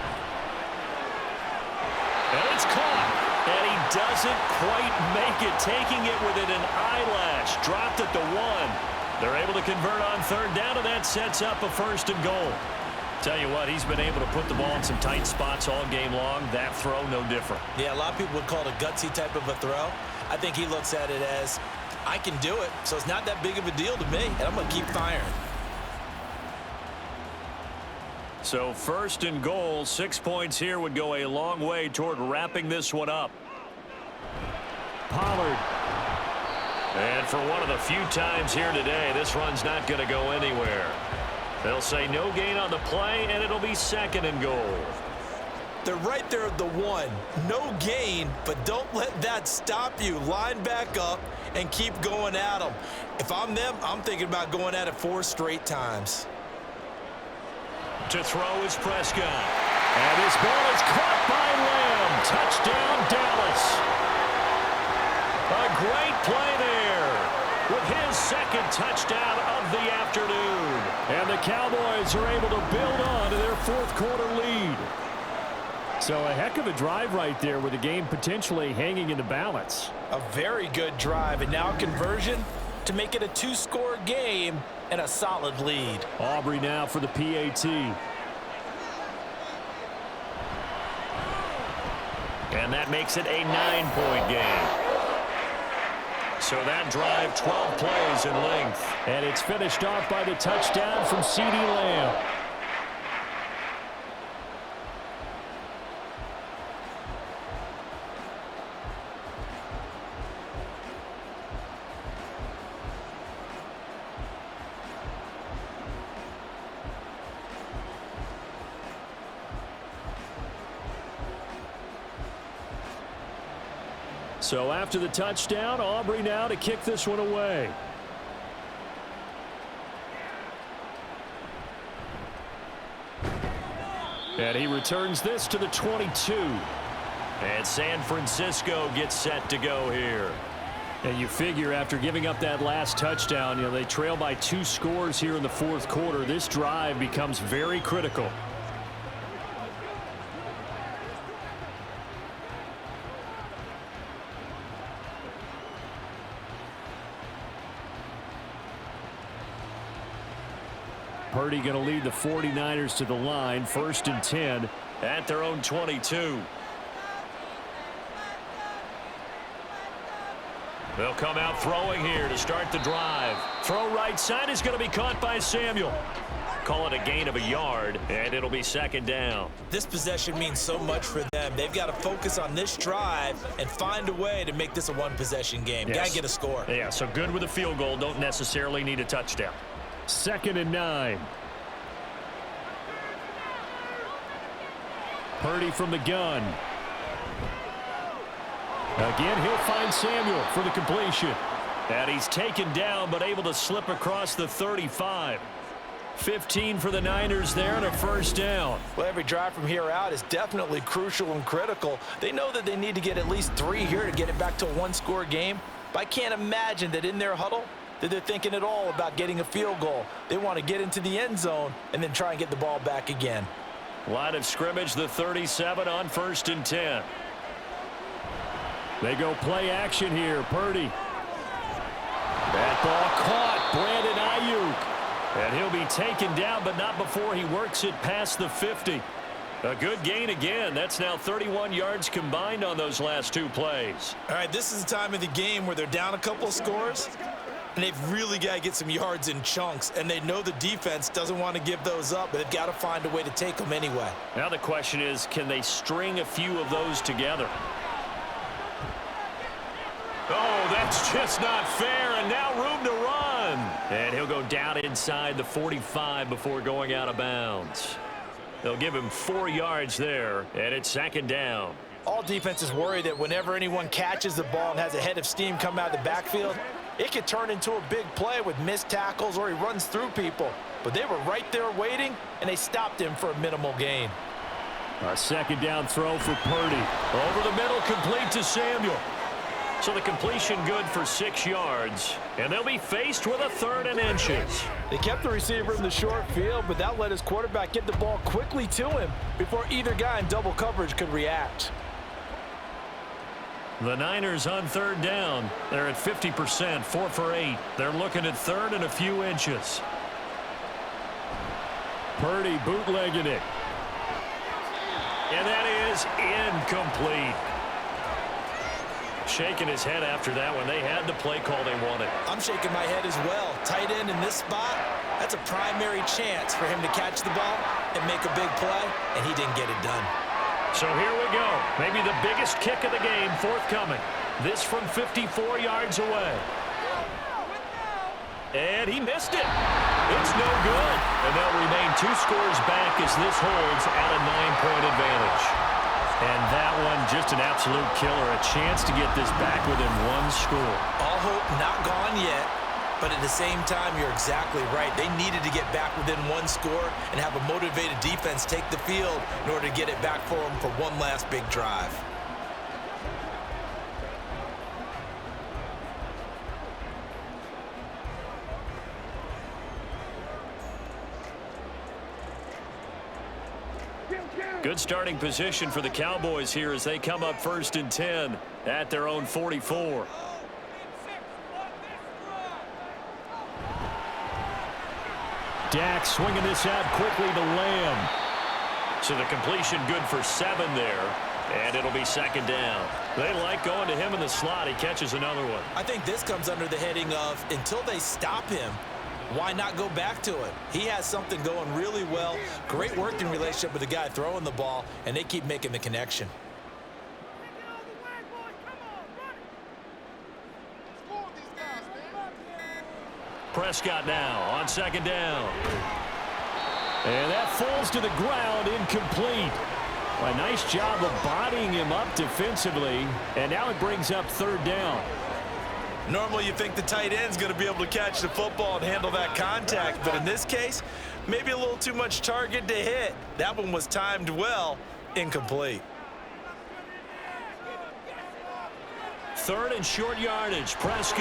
Speaker 2: And it's caught. And he doesn't quite make it, taking it within an eyelash. Dropped at the 1. They're able to convert on 3rd down, and that sets up a 1st and goal. Tell you what, he's been able to put the ball in some tight spots all game long. That throw, no different.
Speaker 7: Yeah, a lot of people would call it a gutsy type of a throw. I think he looks at it as, I can do it, so it's not that big of a deal to me, and I'm going to keep firing.
Speaker 2: So 1st and goal, 6 points here would go a long way toward wrapping this one up.
Speaker 4: Pollard.
Speaker 2: And for one of the few times here today, this run's not going to go anywhere. They'll say no gain on the play, and it'll be 2nd and goal.
Speaker 7: They're right there at the 1. No gain, but don't let that stop you. Line back up and keep going at them. If I'm them, I'm thinking about going at it 4 straight times.
Speaker 2: To throw is Prescott.
Speaker 4: And this ball is caught by Lamb. Touchdown, Dallas.
Speaker 2: A great play there with his 2nd touchdown of the afternoon.
Speaker 4: And the Cowboys are able to build on to their 4th quarter lead. So a heck of a drive right there with the game potentially hanging in the balance.
Speaker 7: A very good drive, and now conversion to make it a 2-score game and a solid lead.
Speaker 4: Aubrey now for the PAT.
Speaker 2: And that makes it a 9-point game. So that drive, 12 plays in length.
Speaker 4: And it's finished off by the touchdown from CeeDee Lamb. So after the touchdown, Aubrey now to kick this one away. And he returns this to the 22.
Speaker 2: And San Francisco gets set to go here.
Speaker 4: And you figure after giving up that last touchdown, they trail by 2 scores here in the 4th quarter. This drive becomes very critical. Parity going to lead the 49ers to the line, 1st and 10
Speaker 2: at their own 22. They'll come out throwing here to start the drive. Throw right side is going to be caught by Samuel. Call it a gain of a yard, and it'll be 2nd down.
Speaker 7: This possession means so much for them. They've got to focus on this drive and find a way to make this a 1-possession game.
Speaker 2: Yes.
Speaker 7: Got to get a score.
Speaker 2: Yeah, so good with a field goal. Don't necessarily need a touchdown.
Speaker 4: 2nd and 9. Purdy from the gun. Again, he'll find Samuel for the completion.
Speaker 2: And he's taken down, but able to slip across the 35. 15 for the Niners there and a 1st down.
Speaker 7: Well, every drive from here out is definitely crucial and critical. They know that they need to get at least 3 here to get it back to a 1-score game. But I can't imagine that in their huddle, that they're thinking at all about getting a field goal. They want to get into the end zone and then try and get the ball back again.
Speaker 4: Line of scrimmage, the 37 on 1st and 10. They go play action here. Purdy. That ball caught. Brandon Ayuk. And he'll be taken down, but not before he works it past the 50. A good gain again. That's now 31 yards combined on those last 2 plays.
Speaker 7: All right, this is the time of the game where they're down a couple of scores, and they've really got to get some yards in chunks, and they know the defense doesn't want to give those up, but they've got to find a way to take them anyway.
Speaker 2: Now the question is, can they string a few of those together? Oh, that's just not fair, and now room to run. And he'll go down inside the 45 before going out of bounds. They'll give him 4 yards there, and it's 2nd down.
Speaker 7: All defenses worry that whenever anyone catches the ball and has a head of steam come out of the backfield, it could turn into a big play with missed tackles or he runs through people. But they were right there waiting, and they stopped him for a minimal gain.
Speaker 4: A 2nd down throw for Purdy.
Speaker 2: Over the middle, complete to Samuel. So the completion good for 6 yards, and they'll be faced with a 3rd and inches.
Speaker 7: They kept the receiver in the short field, but that let his quarterback get the ball quickly to him before either guy in double coverage could react.
Speaker 2: The Niners on 3rd down. They're at 50%, 4 for 8. They're looking at 3rd and a few inches.
Speaker 4: Purdy bootlegging it.
Speaker 2: And that is incomplete. Shaking his head after that when they had the play call they wanted.
Speaker 7: I'm shaking my head as well. Tight end in this spot, that's a primary chance for him to catch the ball and make a big play, and he didn't get it done.
Speaker 2: So here we go. Maybe the biggest kick of the game forthcoming. This from 54 yards away. And he missed it. It's no good. And they'll remain 2 scores back as this holds at a 9-point advantage. And that one just an absolute killer. A chance to get this back within 1 score.
Speaker 7: All hope not gone yet, but at the same time, you're exactly right. They needed to get back within 1 score and have a motivated defense take the field in order to get it back for them for one last big drive.
Speaker 2: Good starting position for the Cowboys here as they come up 1st and 10 at their own 44.
Speaker 4: Dak swinging this out quickly to Lamb.
Speaker 2: So the completion good for 7 there, and it'll be 2nd down. They like going to him in the slot. He catches another one.
Speaker 7: I think this comes under the heading of until they stop him, why not go back to it? He has something going really well. Great working relationship with the guy throwing the ball, and they keep making the connection.
Speaker 2: Prescott now on 2nd down.
Speaker 4: And that falls to the ground, incomplete. A nice job of bodying him up defensively, and now it brings up 3rd down.
Speaker 7: Normally you think the tight end's going to be able to catch the football and handle that contact, but in this case, maybe a little too much target to hit. That one was timed well, incomplete.
Speaker 2: 3rd and short yardage. Prescott.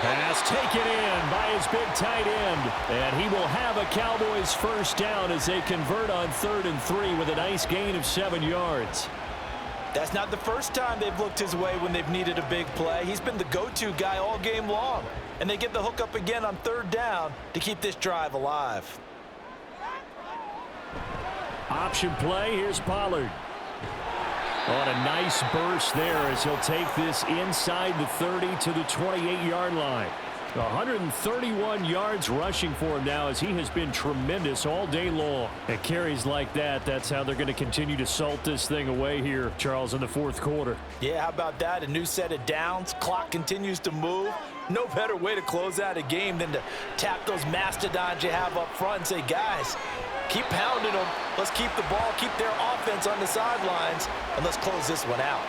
Speaker 4: Pass taken in by his big tight end. And he will have a Cowboys 1st down as they convert on 3rd and 3 with a nice gain of 7 yards.
Speaker 7: That's not the first time they've looked his way when they've needed a big play. He's been the go-to guy all game long. And they get the hook up again on 3rd down to keep this drive alive.
Speaker 4: Option play. Here's Pollard. On a nice burst there as he'll take this inside the 30 to the 28-yard line. 131 yards rushing for him now as he has been tremendous all day long. And carries like that, that's how they're going to continue to salt this thing away here, Charles, in the 4th quarter.
Speaker 7: Yeah, how about that? A new set of downs. Clock continues to move. No better way to close out a game than to tap those mastodons you have up front and say, guys, keep pounding them. Let's keep the ball, keep their offense on the sidelines, and let's close this one out.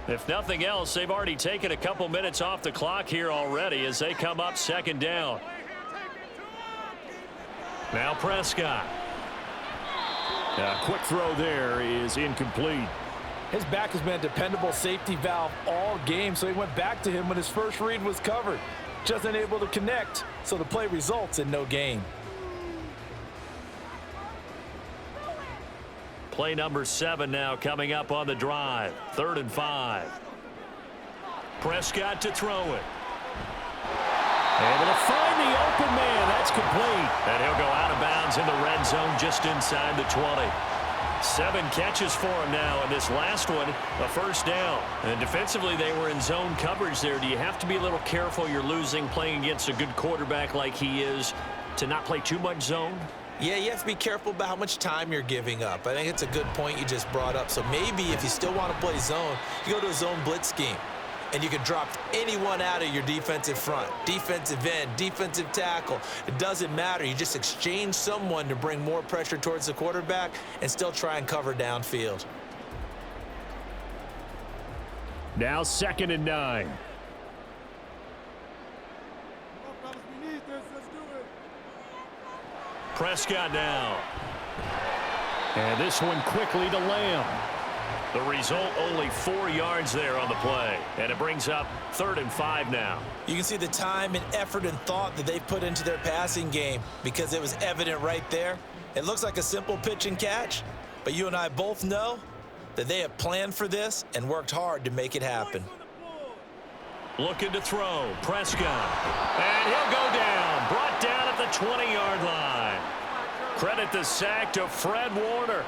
Speaker 2: If nothing else, they've already taken a couple minutes off the clock here already as they come up 2nd down. Now Prescott.
Speaker 4: Quick throw there is incomplete.
Speaker 3: His back has been a dependable safety valve all game, so he went back to him when his first read was covered. Just unable to connect, so the play results in no gain.
Speaker 2: Play number 7 now coming up on the drive. 3rd and 5. Prescott to throw it. Able to find the open man. That's complete. And he'll go out of bounds in the red zone just inside the 20. 7 catches for him now, and this last one, a first down. And defensively, they were in zone coverage there. Do you have to be a little careful? You're losing playing against a good quarterback like he is to not play too much zone?
Speaker 7: Yeah, you have to be careful about how much time you're giving up. I think it's a good point you just brought up. So maybe if you still want to play zone, you go to a zone blitz scheme. And you can drop anyone out of your defensive front, defensive end, defensive tackle. It doesn't matter. You just exchange someone to bring more pressure towards the quarterback and still try and cover downfield.
Speaker 4: Now 2nd and 9.
Speaker 2: Prescott now.
Speaker 4: And this one quickly to Lamb.
Speaker 2: The result, only 4 yards there on the play. And it brings up 3rd and 5 now.
Speaker 7: You can see the time and effort and thought that they've put into their passing game because it was evident right there. It looks like a simple pitch and catch, but you and I both know that they have planned for this and worked hard to make it happen.
Speaker 2: Looking to throw. Prescott. And he'll go down. Brought down at the 20-yard line. Credit the sack to Fred Warner.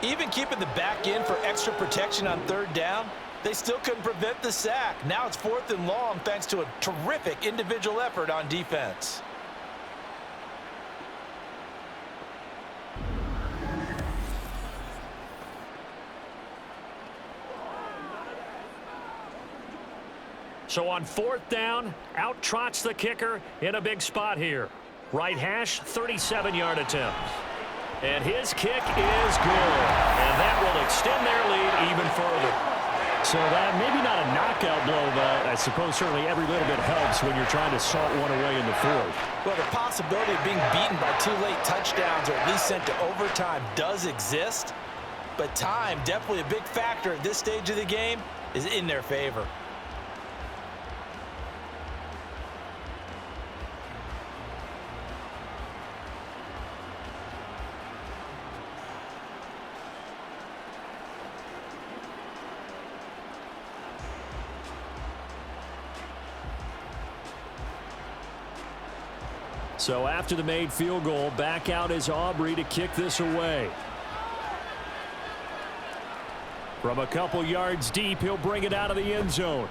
Speaker 7: Even keeping the back in for extra protection on 3rd down, they still couldn't prevent the sack. Now it's 4th and long thanks to a terrific individual effort on defense.
Speaker 2: So on 4th down, out trots the kicker in a big spot here. Right hash, 37-yard attempt. And his kick is good. And that will extend their lead even further.
Speaker 4: So that maybe not a knockout blow, but I suppose certainly every little bit helps when you're trying to salt one away in the 4th.
Speaker 7: Well, the possibility of being beaten by 2 late touchdowns or at least sent to overtime does exist. But time, definitely a big factor at this stage of the game, is in their favor.
Speaker 4: So after the made field goal, back out is Aubrey to kick this away. From a couple yards deep, he'll bring it out of the end zone.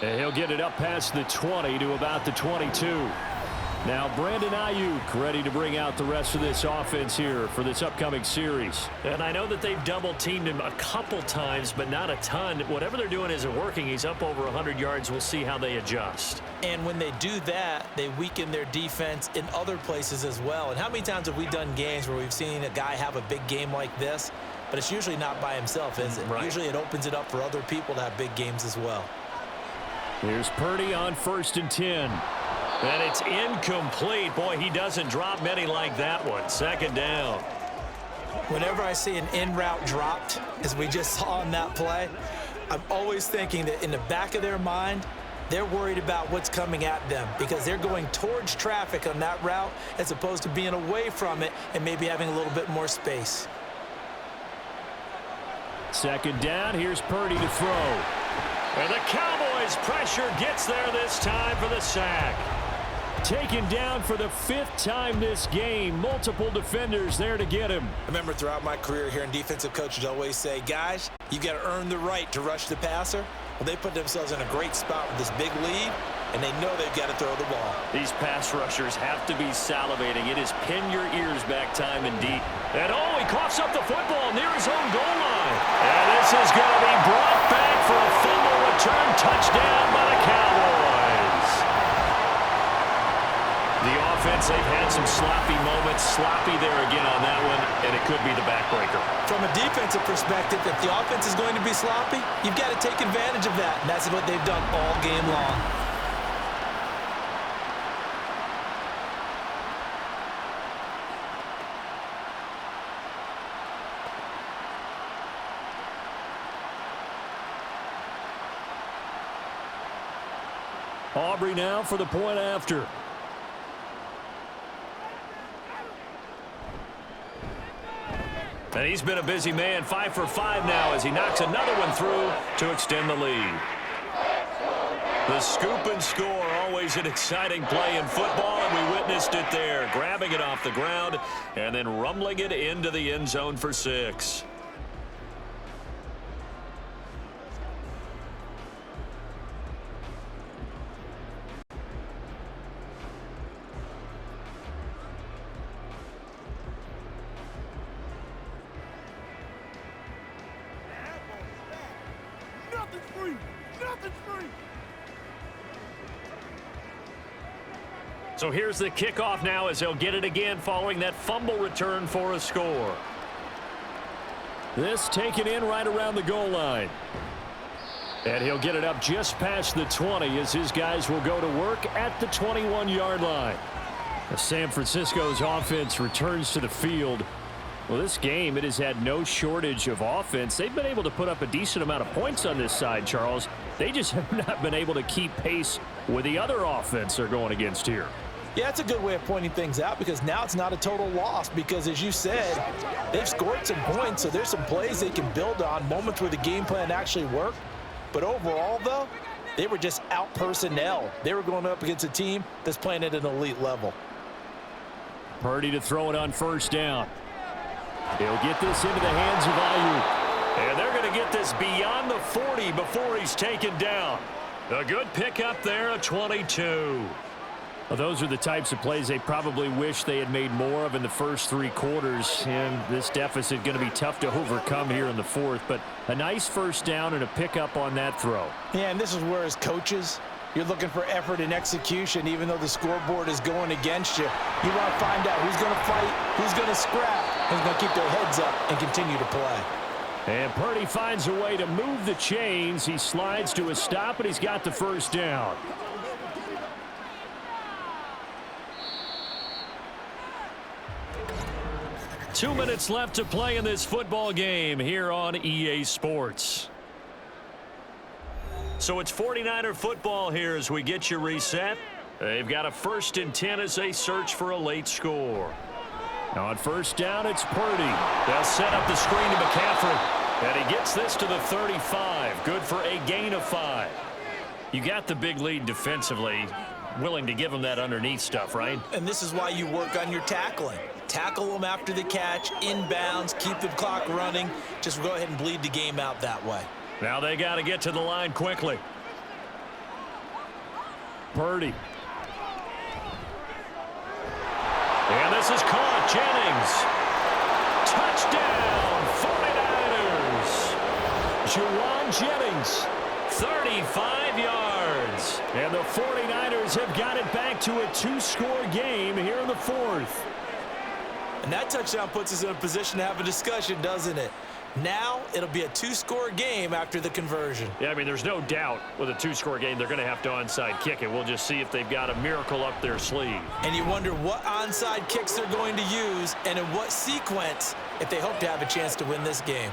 Speaker 4: And he'll get it up past the 20 to about the 22. Now Brandon Ayuk ready to bring out the rest of this offense here for this upcoming series.
Speaker 2: And I know that they've double-teamed him a couple times, but not a ton. Whatever they're doing isn't working. He's up over 100 yards. We'll see how they adjust.
Speaker 7: And when they do that, they weaken their defense in other places as well. And how many times have we done games where we've seen a guy have a big game like this, but it's usually not by himself, is it?
Speaker 2: Right.
Speaker 7: Usually it opens it up for other people to have big games as well.
Speaker 4: Here's Purdy on 1st and 10.
Speaker 2: And it's incomplete. Boy, he doesn't drop many like that one. 2nd down.
Speaker 7: Whenever I see an in route dropped, as we just saw in that play, I'm always thinking that in the back of their mind, they're worried about what's coming at them because they're going towards traffic on that route as opposed to being away from it and maybe having a little bit more space.
Speaker 4: 2nd down, here's Purdy to throw.
Speaker 2: And the Cowboys pressure gets there this time for the sack.
Speaker 4: Taken down for the 5th time this game. Multiple defenders there to get him.
Speaker 7: I remember throughout my career hearing defensive coaches always say, guys, you got to earn the right to rush the passer. Well, they put themselves in a great spot with this big lead, and they know they've got to throw the ball.
Speaker 2: These pass rushers have to be salivating. It is pin your ears back time and deep. And he coughs up the football near his own goal line. And this is going to be brought back for a fumble return touchdown by the Cowboys. The offense, they've had some sloppy moments. Sloppy there again on that one, and it could be the backbreaker.
Speaker 7: From a defensive perspective, if the offense is going to be sloppy, you've got to take advantage of that. And that's what they've done all game long.
Speaker 4: Aubrey now for the point after.
Speaker 2: And he's been a busy man, 5 for 5 now as he knocks another one through to extend the lead. The scoop and score, always an exciting play in football, and we witnessed it there, grabbing it off the ground and then rumbling it into the end zone for 6. So here's the kickoff now as he'll get it again following that fumble return for a score.
Speaker 4: This taken in right around the goal line. And he'll get it up just past the 20 as his guys will go to work at the 21-yard line. As San Francisco's offense returns to the field. Well, this game, it has had no shortage of offense. They've been able to put up a decent amount of points on this side, Charles. They just have not been able to keep pace with the other offense they're going against here.
Speaker 7: Yeah, it's a good way of pointing things out because now it's not a total loss because, as you said, they've scored some points, so there's some plays they can build on, moments where the game plan actually worked. But overall, though, they were just out-personnel. They were going up against a team that's playing at an elite level.
Speaker 4: Parity to throw it on first down. He'll get this into the hands of Ayuk.
Speaker 2: And they're going to get this beyond the 40 before he's taken down. A good pickup there, a 22.
Speaker 4: Well, those are the types of plays they probably wish they had made more of in the first 3 quarters. And this deficit going to be tough to overcome here in the 4th. But a nice first down and a pickup on that throw.
Speaker 7: Yeah, and this is where, as coaches, you're looking for effort and execution, even though the scoreboard is going against you. You want to find out who's going to fight, who's going to scrap, who's going to keep their heads up and continue to play.
Speaker 4: And Purdy finds a way to move the chains. He slides to a stop, and he's got the first down. Two minutes left to play in this football game here on EA Sports.
Speaker 2: So it's 49er football here as we get you reset. They've got a 1st and 10 as they search for a late score.
Speaker 4: On first down, it's Purdy.
Speaker 2: They'll set up the screen to McCaffrey. And he gets this to the 35. Good for a gain of 5.
Speaker 4: You got the big lead defensively. Willing to give him that underneath stuff, right?
Speaker 7: And this is why you work on your tackling. Tackle them after the catch, inbounds, keep the clock running. Just go ahead and bleed the game out that way.
Speaker 4: Now they got to get to the line quickly. Purdy.
Speaker 2: And this is caught. Jennings.
Speaker 4: Touchdown, 49ers.
Speaker 2: Juwan Jennings. 35 yards.
Speaker 4: And the 49ers have got it back to a 2-score game here in the 4th.
Speaker 7: And that touchdown puts us in a position to have a discussion, doesn't it? Now it'll be a 2-score game after the conversion.
Speaker 2: Yeah, I mean, there's no doubt with a 2-score game they're going to have to onside kick it. We'll just see if they've got a miracle up their sleeve.
Speaker 7: And you wonder what onside kicks they're going to use and in what sequence if they hope to have a chance to win this game.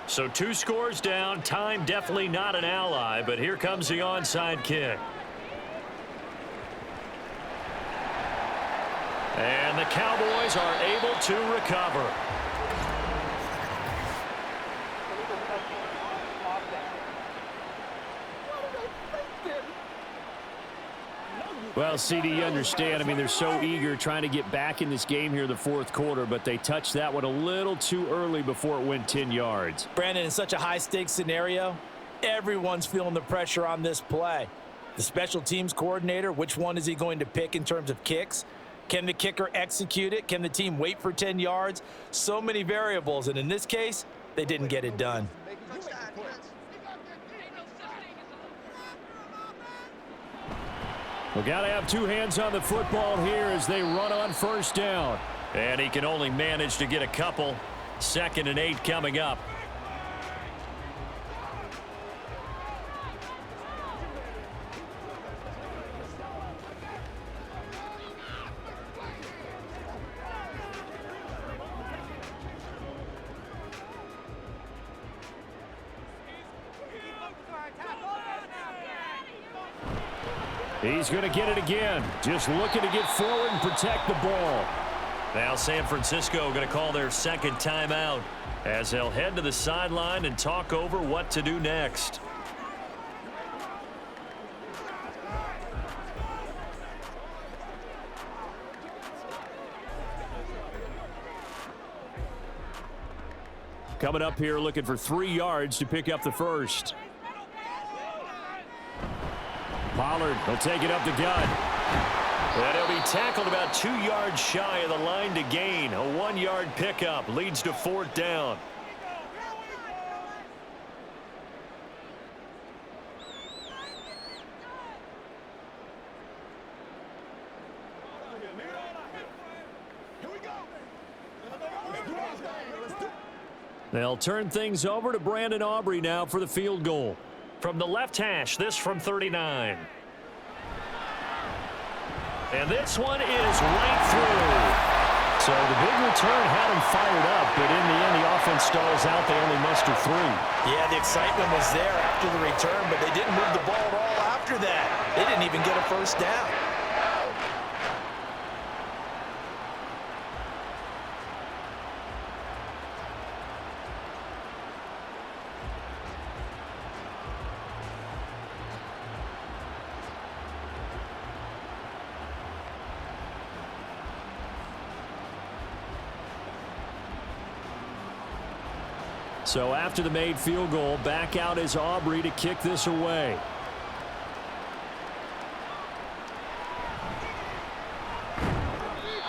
Speaker 2: So 2 scores down. Time definitely not an ally, but here comes the onside kick. And the Cowboys are able to recover.
Speaker 4: Well, CD, you understand. I mean, they're so eager trying to get back in this game here in the 4th quarter, but they touched that one a little too early before it went 10 yards.
Speaker 7: Brandon, in such a high-stakes scenario, everyone's feeling the pressure on this play. The special teams coordinator, which one is he going to pick in terms of kicks? Can the kicker execute it? Can the team wait for 10 yards? So many variables, and in this case, they didn't get it done.
Speaker 4: We got to have two hands on the football here as they run on first down.
Speaker 2: And he can only manage to get a couple. 2nd and 8 coming up.
Speaker 4: He's going to get it again. Just looking to get forward and protect the ball.
Speaker 2: Now San Francisco going to call their 2nd timeout as they'll head to the sideline and talk over what to do next.
Speaker 4: Coming up here looking for 3 yards to pick up the first. Pollard will take it up the gut.
Speaker 2: And he'll be tackled about 2 yards shy of the line to gain. A 1-yard pickup leads to 4th down.
Speaker 4: They'll turn things over to Brandon Aubrey now for the field goal.
Speaker 2: From the left hash, this from 39. And this one is right through.
Speaker 4: So the big return had him fired up, but in the end, the offense stalls out. They only muster 3.
Speaker 7: Yeah, the excitement was there after the return, but they didn't move the ball at all after that. They didn't even get a first down.
Speaker 4: So after the made field goal, back out is Aubrey to kick this away.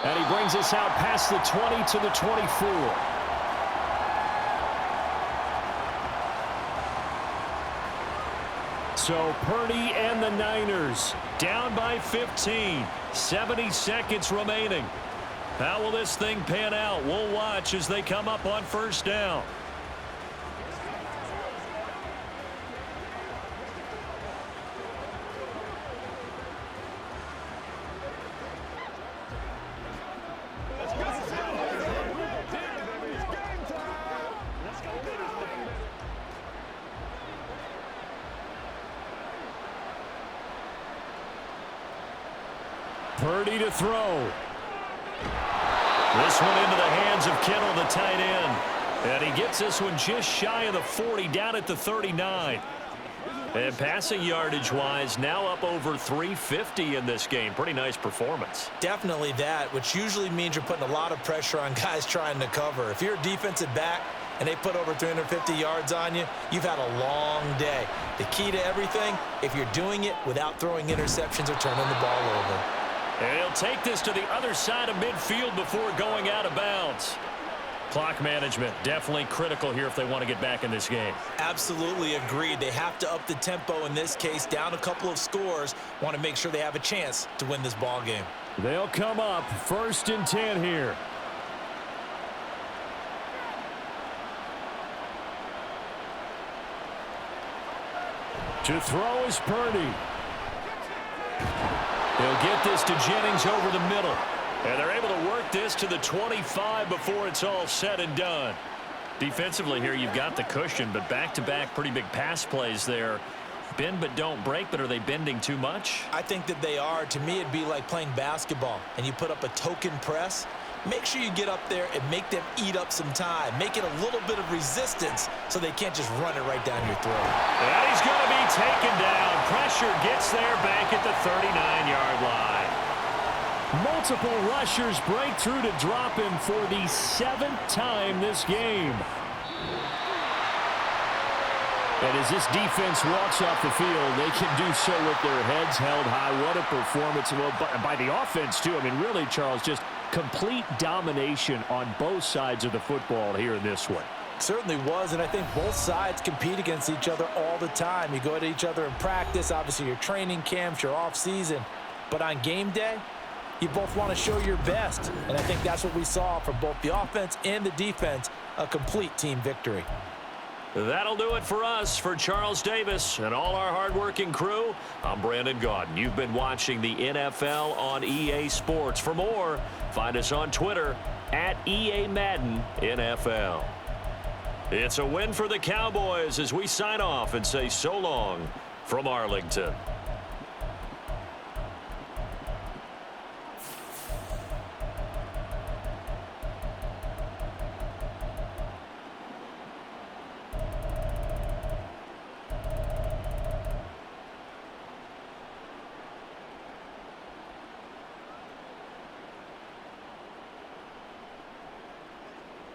Speaker 4: And he brings us out past the 20 to the 24. So Purdy and the Niners down by 15. 70 seconds remaining. How will this thing pan out? We'll watch as they come up on first down. Purdy to throw.
Speaker 2: This one into the hands of Kittle, the tight end. And he gets this one just shy of the 40, down at the 39. And passing yardage-wise, now up over 350 in this game. Pretty nice performance.
Speaker 7: Definitely that, which usually means you're putting a lot of pressure on guys trying to cover. If you're a defensive back and they put over 350 yards on you, you've had a long day. The key to everything, if you're doing it without throwing interceptions or turning the ball over.
Speaker 2: And he'll take this to the other side of midfield before going out of bounds. Clock management, definitely critical here if they want to get back in this game.
Speaker 7: Absolutely agreed. They have to up the tempo in this case, down a couple of scores. Want to make sure they have a chance to win this ball game.
Speaker 4: They'll come up 1st and 10 here. To throw is Purdy.
Speaker 2: They'll get this to Jennings over the middle. And they're able to work this to the 25 before it's all said and done. Defensively here, you've got the cushion, but back-to-back pretty big pass plays there. Bend but don't break, but are they bending too much?
Speaker 7: I think that they are. To me, it'd be like playing basketball, and you put up a token press. Make sure you get up there and make them eat up some time. Make it a little bit of resistance so they can't just run it right down your throat.
Speaker 2: And he's going to be taken down. Pressure gets there back at the 39-yard line.
Speaker 4: Multiple rushers break through to drop him for the 7th time this game. And as this defense walks off the field, they can do so with their heads held high. What a performance by the offense, too. I mean, really, Charles, just complete domination on both sides of the football here in this one.
Speaker 3: Certainly was, and I think both sides compete against each other all the time. You go at each other in practice, obviously your training camps, your off-season, but on game day, you both want to show your best, and I think that's what we saw from both the offense and the defense, a complete team victory.
Speaker 4: That'll do it for us. For Charles Davis and all our hardworking crew, I'm Brandon Gaudin. You've been watching the NFL on EA Sports. For more, find us on Twitter at EA Madden NFL. It's a win for the Cowboys as we sign off and say so long from Arlington.